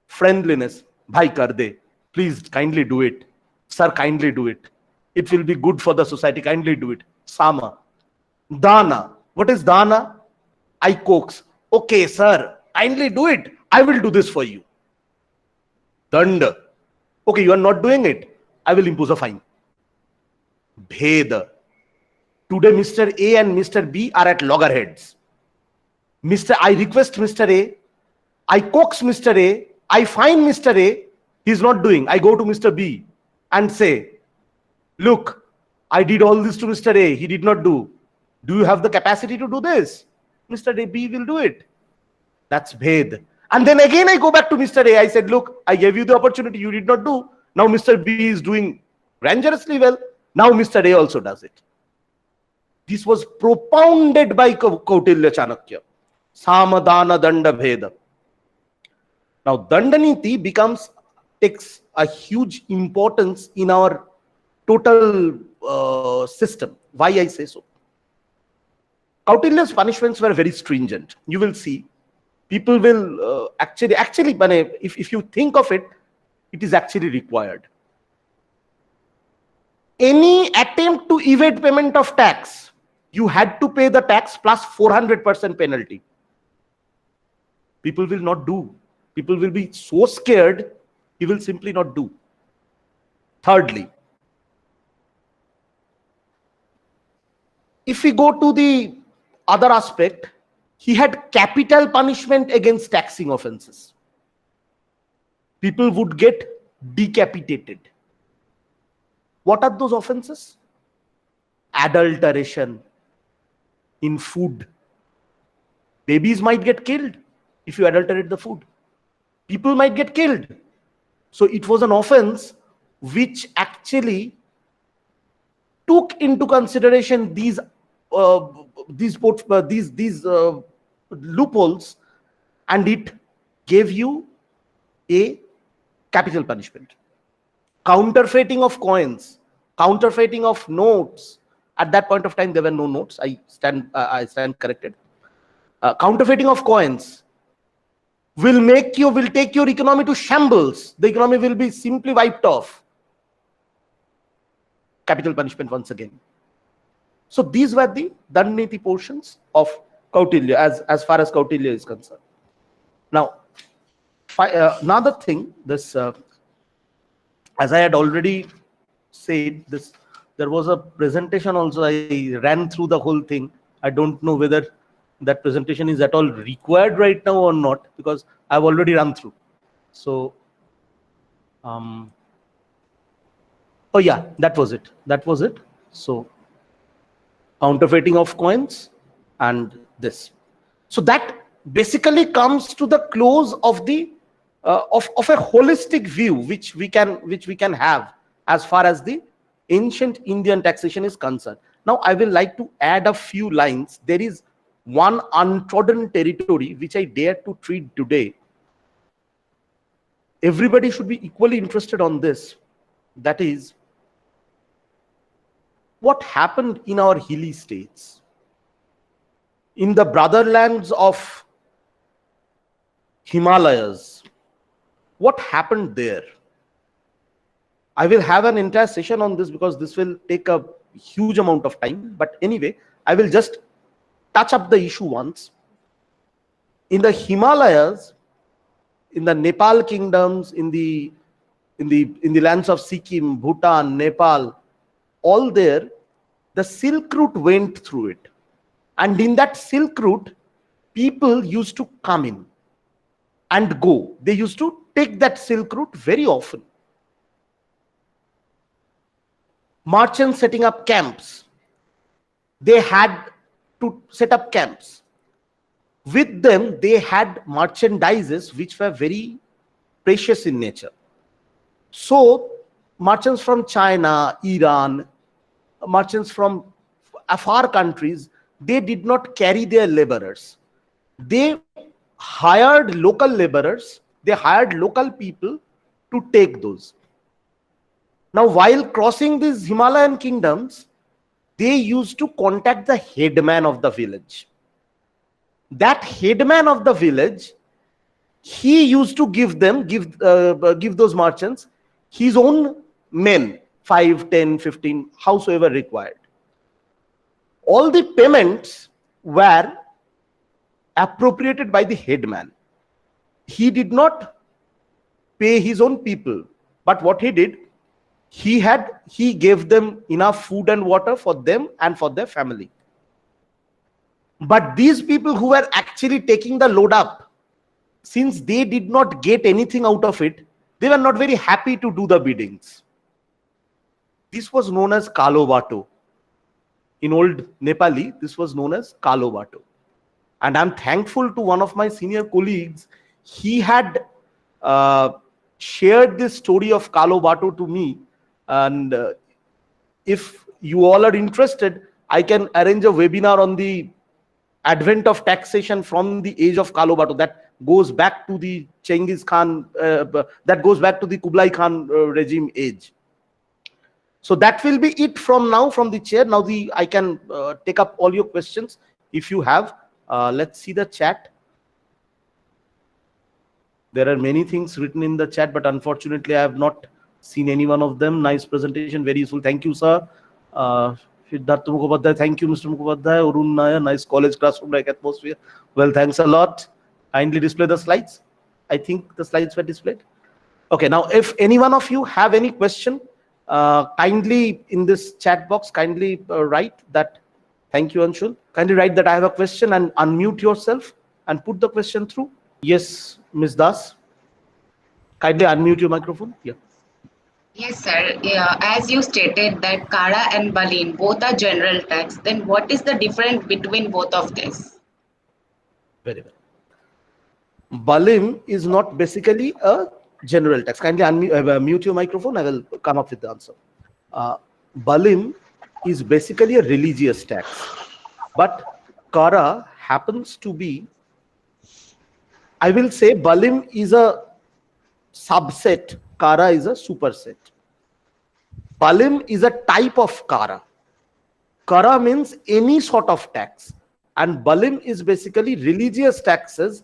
Friendliness. Bhai kar de. Please kindly do it. Sir, kindly do it. It will be good for the society. Kindly do it. Sama. Dana. What is Dana? I coax. Okay, sir, kindly do it. I will do this for you. Danda. Okay, you are not doing it. I will impose a fine. Bheda. Today, Mr. A and Mr. B are at loggerheads. I request Mr. A. I coax Mr. A. I fine Mr. A. He is not doing. I go to Mr. B and say, look, I did all this to Mr. A. He did not do. Do you have the capacity to do this? Mr. A, B will do it. That's Bhed. And then again I go back to Mr. A. I said, look, I gave you the opportunity. You did not do. Now Mr. B is doing grandiosely well. Now Mr. A also does it. This was propounded by Kautilya Chanakya. Samadana Danda Bheda. Now Dandaniti takes a huge importance in our total system. Why I say so? Kautilya's punishments were very stringent. You will see. People will actually, if you think of it, it is actually required. Any attempt to evade payment of tax, you had to pay the tax plus 400% penalty. People will not do. People will be so scared, he will simply not do. Thirdly, if we go to the other aspect, he had capital punishment against taxing offenses. People would get decapitated. What are those offenses? Adulteration in food. Babies might get killed if you adulterate the food. People might get killed. So it was an offense which actually took into consideration these loopholes, and it gave you a capital punishment. Counterfeiting of coins, counterfeiting of notes. At that point of time, there were no notes. I stand corrected. Counterfeiting of coins will take your economy to shambles. The economy will be simply wiped off. Capital punishment once again. So these were the Dandaniti portions of Kautilya as far as Kautilya is concerned. Now, another thing, this as I had already said, there was a presentation also. I ran through the whole thing. I don't know whether that presentation is at all required right now or not, because I've already run through. So, oh yeah, that was it. So, counterfeiting of coins, and this. So that basically comes to the close of the of a holistic view which we can have as far as the ancient Indian taxation is concerned. Now I will like to add a few lines. There is one untrodden territory which I dare to treat today. Everybody should be equally interested on this. That is what happened in our hilly states, in the brotherlands of Himalayas. What happened there? I will have an entire session on this because this will take a huge amount of time. But anyway, I will just touch up the issue once. In the Himalayas, in the Nepal kingdoms, in the lands of Sikkim, Bhutan, Nepal, all there, the Silk Route went through it. And in that Silk Route, people used to come in and go. They used to take that Silk Route very often. Merchants setting up camps. They had to set up camps. With them, they had merchandises which were very precious in nature. So, merchants from China, Iran, merchants from far countries, they did not carry their laborers. They hired local laborers, they hired local people to take those. Now, while crossing these Himalayan kingdoms, they used to contact the headman of the village. That headman of the village, he used to give those merchants his own men, 5, 10, 15, howsoever required. All the payments were appropriated by the headman. He did not pay his own people, but what he did, he gave them enough food and water for them and for their family. But these people who were actually taking the load up, since they did not get anything out of it, they were not very happy to do the biddings. This was known as Kalo Bato. In old Nepali, this was known as Kalo Bato. And I'm thankful to one of my senior colleagues. He had shared this story of Kalo Bato to me. And if you all are interested, I can arrange a webinar on the advent of taxation from the age of Kalo Bato that goes back to the Genghis Khan, that goes back to the Kublai Khan regime age. So that will be it from now, from the chair. Now I can take up all your questions if you have. Let's see the chat. There are many things written in the chat, but unfortunately I have not seen any one of them. Nice presentation, very useful. Thank you, sir. Siddharth Mukhopadhyay, thank you, Mr. Mukhopadhyay. Arun Nair, nice college classroom-like atmosphere. Well, thanks a lot. Kindly display the slides. I think the slides were displayed. Okay, now if any one of you have any question, kindly in this chat box, kindly write that. Thank you, Anshul. Kindly write that I have a question and unmute yourself and put the question through. Yes, Ms. Das. Kindly unmute your microphone. Yeah. Yes, sir. Yeah, as you stated that Kara and Balin both are general tax, then what is the difference between both of these? Very well. Balim is not basically a general tax. Kindly mute your microphone. I will come up with the answer. Balim is basically a religious tax, but Kara happens to be, I will say, Balim is a subset, Kara is a superset. Balim is a type of Kara. Kara means any sort of tax, and Balim is basically religious taxes.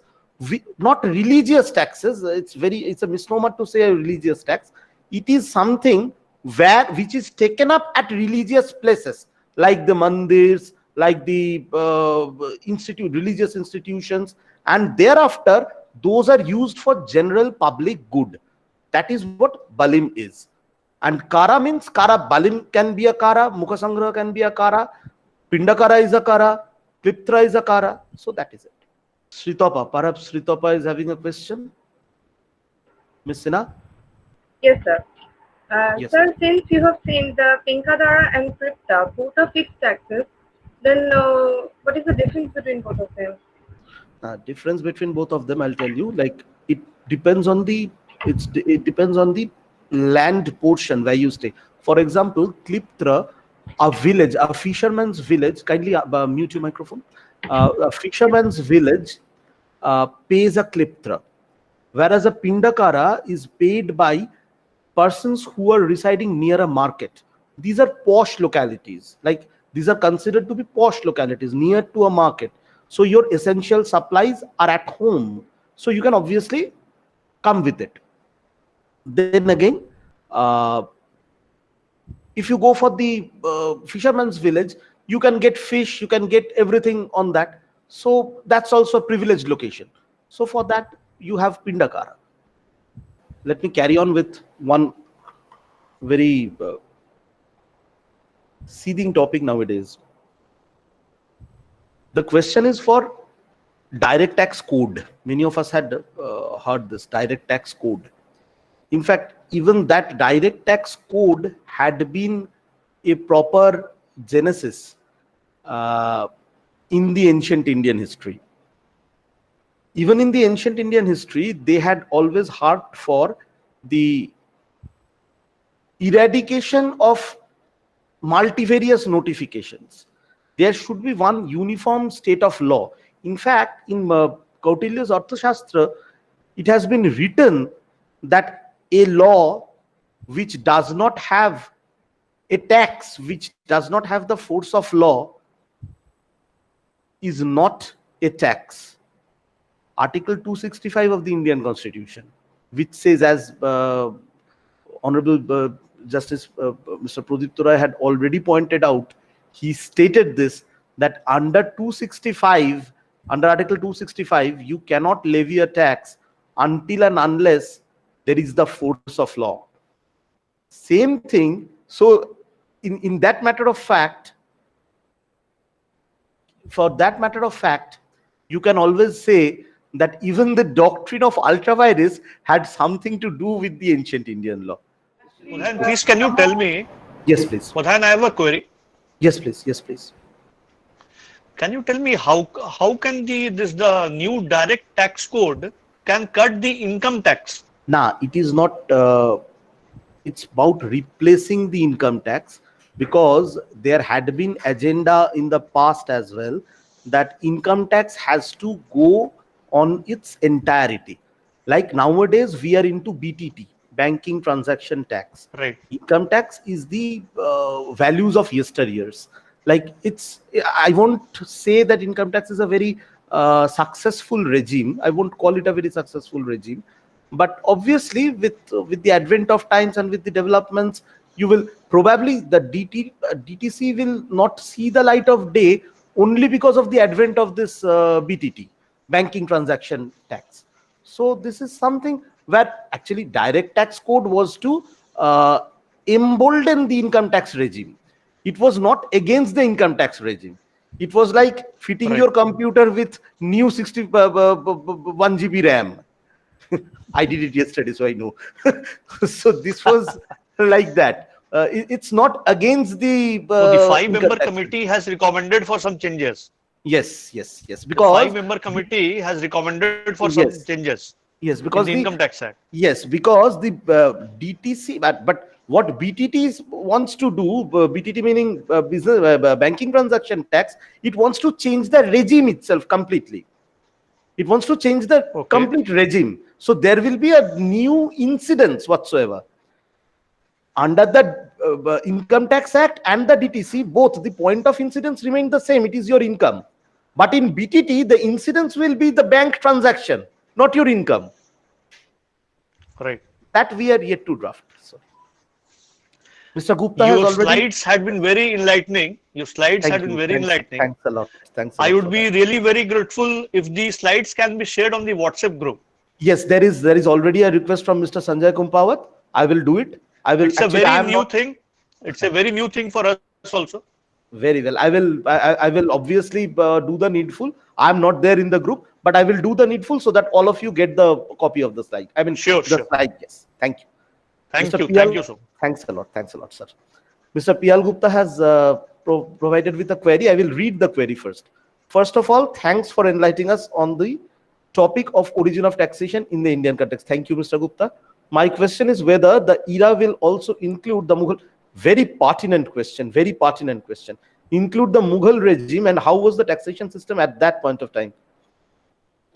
Not religious taxes. It's a misnomer to say a religious tax. It is something which is taken up at religious places, like the mandirs, like the religious institutions, and thereafter those are used for general public good. That is what Balim is. And Kara means Kara. Balim can be a Kara, Mukha Sangraha can be a Kara, Pindakara is a Kara, Kliptra is a Kara. So that is it. Sritopa, perhaps Sritopa is having a question. Ms. Sinha? Yes, sir. Yes. Sir, since you have seen the Pinkadara and Kripta, both are fixed taxes, Then what is the difference between both of them? Difference between both of them, I'll tell you. Like it depends on the it depends on the land portion where you stay. For example, Kliptra, a village, a fisherman's village. Kindly mute your microphone. A fisherman's village pays a Kliptra, whereas a Pindakara is paid by persons who are residing near a market. These are posh localities. Like these are considered to be posh localities near to a market. So your essential supplies are at home. So you can obviously come with it. Then again, if you go for the fisherman's village, you can get fish, you can get everything on that. So that's also a privileged location. So for that, you have Pindakara. Let me carry on with one very seething topic nowadays. The question is for direct tax code. Many of us had heard this direct tax code. In fact, even that direct tax code had been a proper genesis in the ancient Indian history. Even in the ancient Indian history, they had always harped for the eradication of multivarious notifications. There should be one uniform state of law. In fact, in Kautilya's Arthashastra, it has been written that a law which does not have a tax, which does not have the force of law, is not a tax. Article 265 of the Indian Constitution, which says, as Honorable Justice Mr. Pradipta Roy had already pointed out, he stated this, that under Article 265, you cannot levy a tax until and unless there is the force of law. Same thing. So in that matter of fact, you can always say that even the doctrine of ultra vires had something to do with the ancient Indian law. Pradhan, please can you tell me? Yes, please. Pradhan, I have a query. Yes, please. Yes, please. Can you tell me how can the new direct tax code can cut the income tax? Nah, it is not. It's about replacing the income tax, because there had been agenda in the past as well that income tax has to go on its entirety. Like nowadays, we are into BTT, banking transaction tax. Right. Income tax is the values of yesteryears. Like I won't say that income tax is a very successful regime. I won't call it a very successful regime. But obviously, with the advent of times and with the developments, you will probably the DTC will not see the light of day only because of the advent of this BTT, banking transaction tax. So this is something where actually direct tax code was to embolden the income tax regime. It was not against the income tax regime. It was like fitting your computer with new 61 GB RAM. I did it yesterday, so I know. So this was like that. It's not against the. So the 5-member committee has recommended for some changes. Yes. Because the 5-member committee has recommended for some changes. Yes, because in the Income Tax Act. Yes, because the DTC, but what BTT wants to do, BTT meaning business banking transaction tax, it wants to change the regime itself completely. It wants to change the complete regime. So there will be a new incidence whatsoever. Under the Income Tax Act and the DTC, both the point of incidence remain the same. It is your income. But in BTT, the incidence will be the bank transaction, not your income. Right. That we are yet to draft. So, Mr. Gupta your has already. Slides had been very enlightening. Your slides had been very enlightening. Thanks a lot. I would be really very grateful if the slides can be shared on the WhatsApp group. Yes, there is already a request from Mr. Sanjay Kumpawat. I will do it. I will. It's a very new thing. It's a very new thing for us also. Very well. I will obviously do the needful. I'm not there in the group, but I will do the needful so that all of you get the copy of the slide. I mean, sure. Slide. Yes. Thank you. Thank you, sir. Thanks a lot, sir. Mr. Piyal Gupta has provided with a query. I will read the query first. First of all, thanks for enlightening us on the topic of origin of taxation in the Indian context. Thank you, Mr. Gupta. My question is whether the era will also include the Mughal. Very pertinent question. Very pertinent question. Include the Mughal regime, and how was the taxation system at that point of time?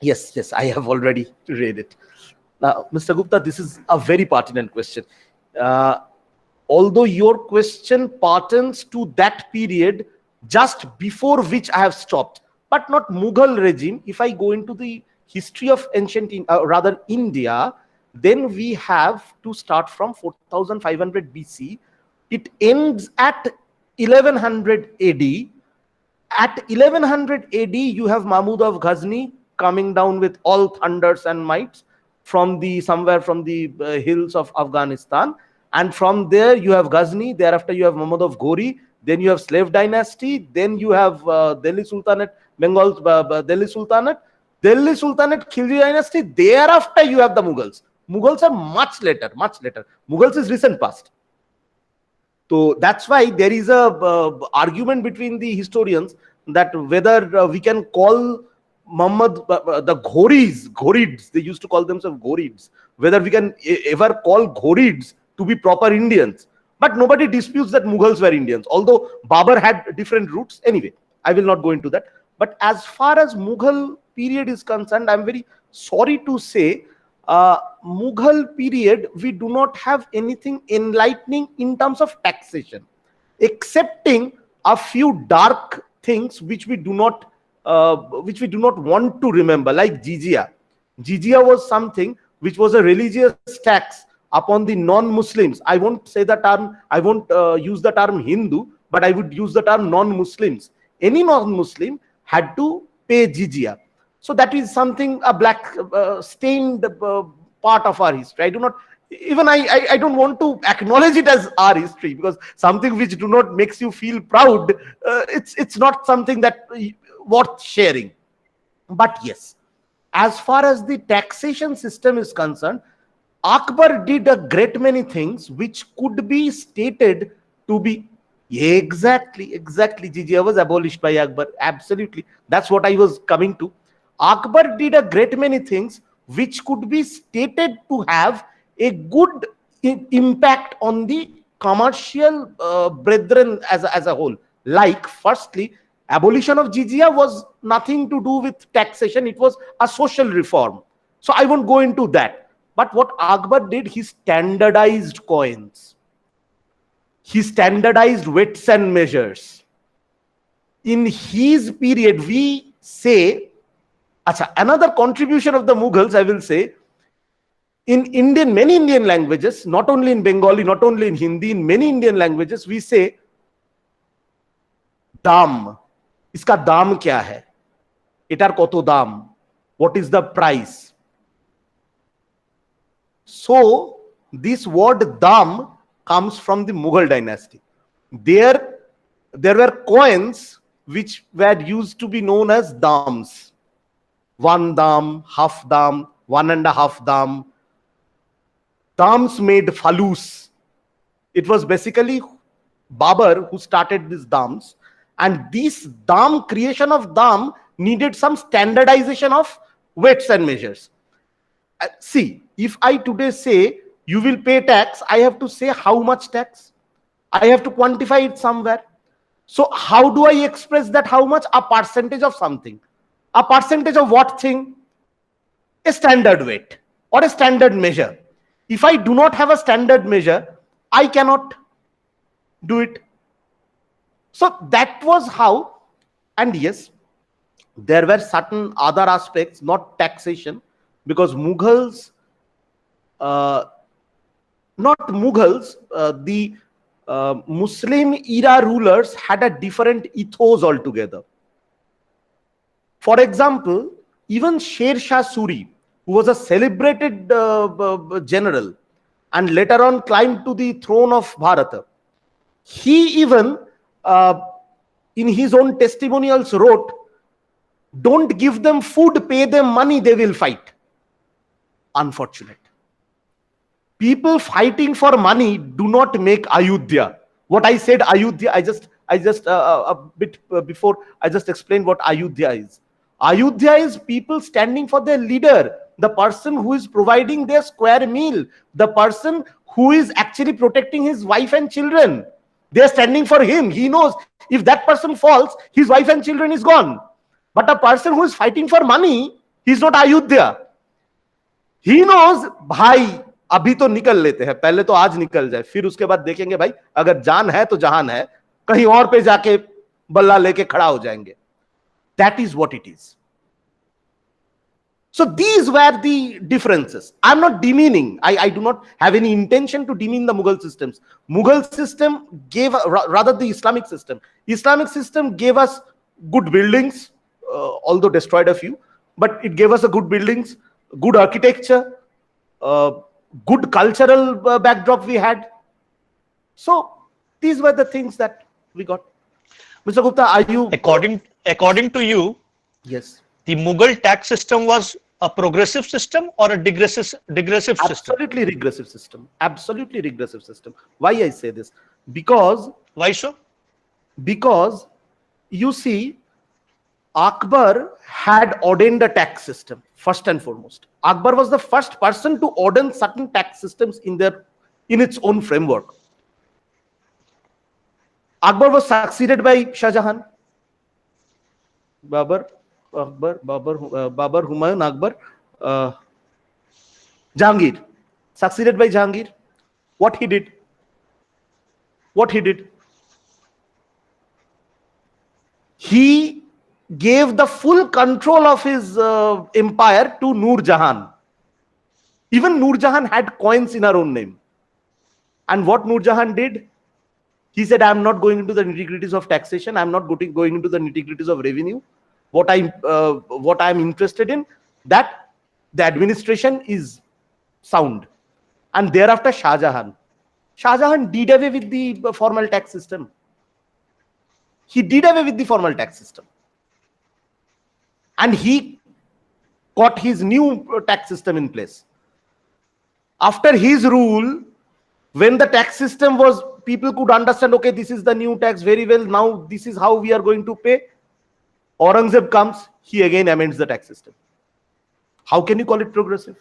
Yes, I have already read it. Now, Mr. Gupta, this is a very pertinent question. Although your question pertains to that period just before which I have stopped, but not Mughal regime. If I go into the history of ancient, India, then we have to start from 4500 BC. It ends at 1100 AD. At 1100 AD, you have Mahmud of Ghazni coming down with all thunders and mights from somewhere from the hills of Afghanistan. And from there, you have Ghazni. Thereafter, you have Mahmud of Ghori. Then you have slave dynasty. Then you have Delhi Sultanate, Delhi Sultanate, Khilji dynasty. Thereafter, you have the Mughals. Mughals are much later, much later. Mughals is recent past. So that's why there is a argument between the historians that whether we can call Muhammad the Ghorids, they used to call themselves Ghorids, whether we can ever call Ghorids to be proper Indians. But nobody disputes that Mughals were Indians, although Babur had different roots. Anyway, I will not go into that. But as far as Mughal period is concerned, I'm very sorry to say, Mughal period, we do not have anything enlightening in terms of taxation, excepting a few dark things which we do not want to remember, like jizya. Jizya was something which was a religious tax upon the non-Muslims. I won't say the term, I won't use the term Hindu, but I would use the term non-Muslims. Any non-Muslim had to pay jizya. So that is something, a black stained part of our history. I do not, even I don't want to acknowledge it as our history, because something which do not makes you feel proud, it's not something that worth sharing. But yes, as far as the taxation system is concerned, Akbar did a great many things which could be stated to be exactly. Jizya was abolished by Akbar. Absolutely. That's what I was coming to. Akbar did a great many things which could be stated to have a good impact on the commercial brethren as a whole. Like, firstly, abolition of jizya was nothing to do with taxation. It was a social reform. So I won't go into that. But what Akbar did, he standardized coins. He standardized weights and measures. In his period, we say, another contribution of the Mughals, I will say, in many Indian languages, not only in Bengali, not only in Hindi, in many Indian languages, we say, dam. Iska dam kya hai? Etar koto dam. What is the price? So, this word dam comes from the Mughal dynasty. There were coins which were used to be known as dams. 1 dam, half dam, 1.5 dam. Dams made falus. It was basically Babur who started these dams. And this dam, creation of dam, needed some standardization of weights and measures. See, if I today say you will pay tax, I have to say how much tax. I have to quantify it somewhere. So how do I express that how much? A percentage of something. A percentage of what thing? A standard weight or a standard measure. If I do not have a standard measure, I cannot do it. So that was how, and yes, there were certain other aspects, not taxation, because Mughals, the Muslim era rulers had a different ethos altogether. For example, even Sher Shah Suri, who was a celebrated general and later on climbed to the throne of Bharata, he even in his own testimonials wrote, don't give them food, pay them money, they will fight. Unfortunate. People fighting for money do not make Ayodhya. What I said Ayodhya, I just I just a bit before I just explained what Ayodhya is. Ayodhya is people standing for their leader, the person who is providing their square meal, the person who is actually protecting his wife and children. They are standing for him. He knows if that person falls, his wife and children is gone. But a person who is fighting for money, he's not Ayodhya. He knows, भाई अभी तो निकल लेते हैं, पहले तो आज निकल जाए, फिर उसके बाद देखेंगे भाई, अगर जान है तो जहान है, कहीं और पे जाके बल्ला लेके खड़ा हो जाएंगे. That is what it is. So these were the differences. I'm not demeaning. I do not have any intention to demean the Mughal systems. Mughal system gave, rather the Islamic system. Islamic system gave us good buildings, although destroyed a few, but it gave us a good buildings, good architecture, good cultural backdrop we had. So these were the things that we got. Mr. Gupta, are you? According to you, Yes. the Mughal tax system was a progressive system or a digressive system? Absolutely regressive system. Absolutely regressive system. Why I say this? Because Why so? you see, Akbar had ordained a tax system first and foremost. Akbar was the first person to ordain certain tax systems in its own framework. Akbar was succeeded by Shah Jahan. Babur, Humayun, Akbar, Jahangir, succeeded by Jahangir. What he did? He gave the full control of his empire to Noor Jahan. Even Noor Jahan had coins in her own name. And what Noor Jahan did? He said, I am not going into the nitty-gritties of taxation. I am not going into the nitty-gritties of revenue. What I am interested in, that the administration is sound. And thereafter, Shah Jahan did away with the formal tax system. He did away with the formal tax system. And he got his new tax system in place. After his rule, when the tax system was, people could understand, okay, this is the new tax, very well, now this is how we are going to pay. Aurangzeb comes, he again amends the tax system. How can you call it progressive?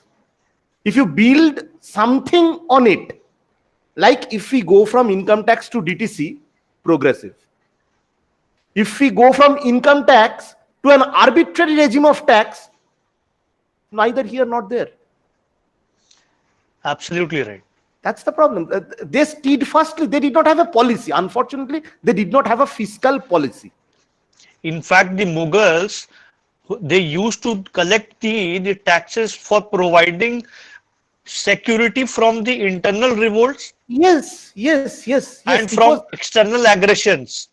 If you build something on it, like if we go from income tax to DTC, progressive. If we go from income tax to an arbitrary regime of tax, neither here nor there. Absolutely right. That's the problem. They steadfastly, they did not have a policy. Unfortunately, they did not have a fiscal policy. In fact, the Mughals, they used to collect the taxes for providing security from the internal revolts Yes. and It from was, external aggressions.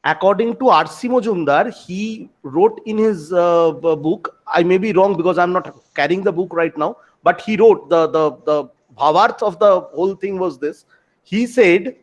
according to R.C. Majumdar, he wrote in his book, I may be wrong because I'm not carrying the book right now, but he wrote the bhavarth of the whole thing was this. He said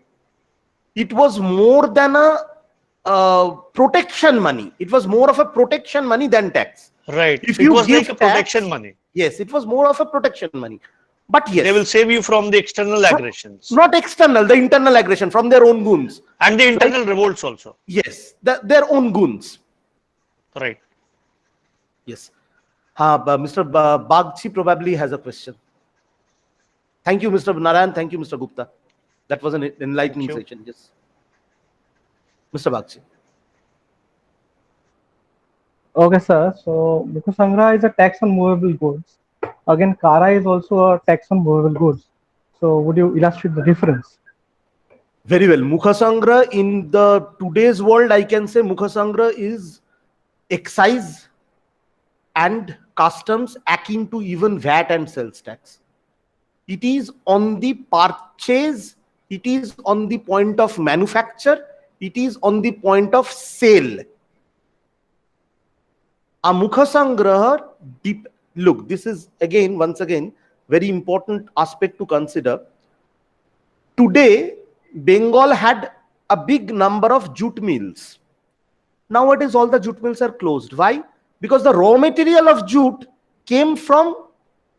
it was more than a protection money. It was more of a protection money than tax. Right. If It you was give like a protection tax- money. Yes, it was more of a protection money. But yes, They will save you from the external aggressions not external, the internal aggression from their own goons. and the internal revolts also. Yes, their own goons. Right. Yes. But Mr. Bagchi probably has a question. Thank you, Mr. Narayan. Thank you, Mr. Gupta. That was an enlightening Thank you. session. Yes. Mr. Bagchi. Okay, sir. So Mukha Sangra is a tax on movable goods. Again, Kara is also a tax on movable goods. So would you illustrate the difference? Very well. Mukha Sangra in the today's world, I can say Mukha Sangra is excise and customs akin to even VAT and sales tax. It is on the purchase, it is on the point of manufacture, it is on the point of sale. A Mukha Sangraha, look, this is again, once again, very important aspect to consider. Today, Bengal had a big number of jute mills. Nowadays, all the jute mills are closed. Why? Because the raw material of jute came from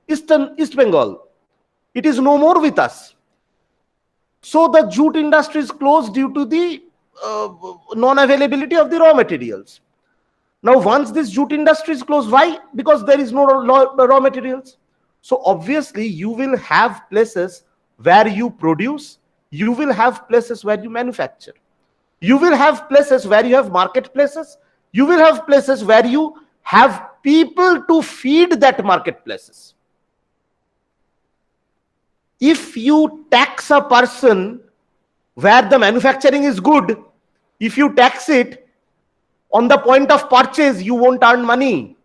East Bengal. It is no more with us. So the jute industry is closed due to the non-availability of the raw materials. Now, once this jute industry is closed, why? Because there is no raw materials. So obviously, you will have places where you produce, you will have places where you manufacture. You will have places where you have marketplaces, you will have places where you have people to feed that marketplaces. If you tax a person where the manufacturing is good, if you tax it on the point of purchase, you won't earn money.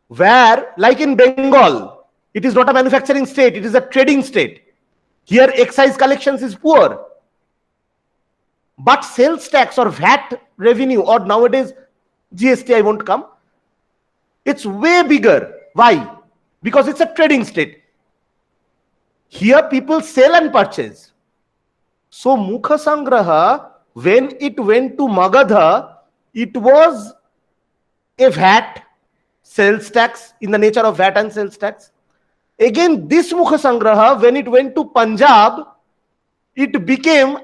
Where, like in Bengal, it is not a manufacturing state, it is a trading state. Here, excise collections is poor. But sales tax or VAT revenue, or nowadays GST, I won't come, it's way bigger. Why? Because it's a trading state. Here people sell and purchase. So Mukha Sangraha, when it went to Magadha, it was a VAT, sales tax, in the nature of VAT and sales tax. Again, this Mukha Sangraha, when it went to Punjab, it became,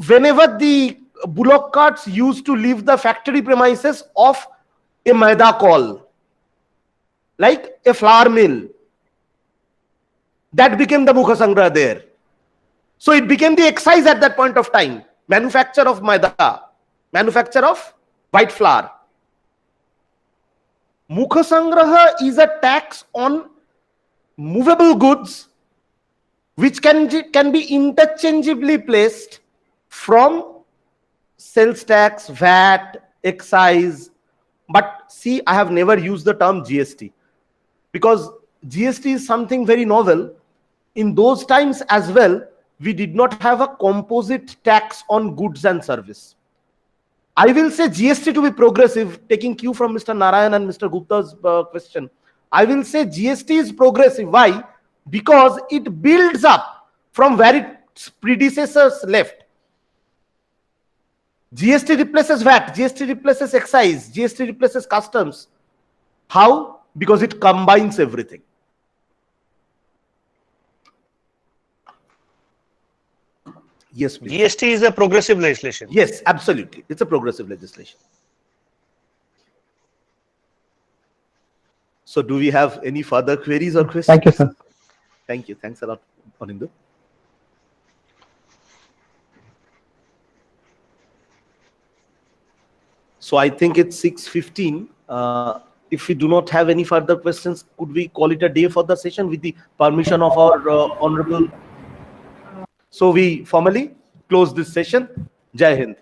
whenever the bullock carts used to leave the factory premises of a maida call, like a flour mill, that became the Mukha Sangraha there. So it became the excise at that point of time. Manufacture of maida, manufacture of white flour. Mukha Sangraha is a tax on movable goods which can be interchangeably placed from sales tax, VAT, excise. But see, I have never used the term GST because GST is something very novel. In those times as well, we did not have a composite tax on goods and service. I will say GST to be progressive, taking cue from Mr. Narayan and Mr. Gupta's question. I will say GST is progressive. Why? Because it builds up from where its predecessors left. GST replaces VAT, GST replaces excise, GST replaces customs. How? Because it combines everything. Yes, please. GST is a progressive legislation. Yes, absolutely. It's a progressive legislation. So do we have any further queries or questions? Thank you, sir. Thank you. Thanks a lot, Anindu. So I think it's 6:15. If we do not have any further questions, could we call it a day for the session with the permission of our honorable? So we formally close this session. Jai Hind.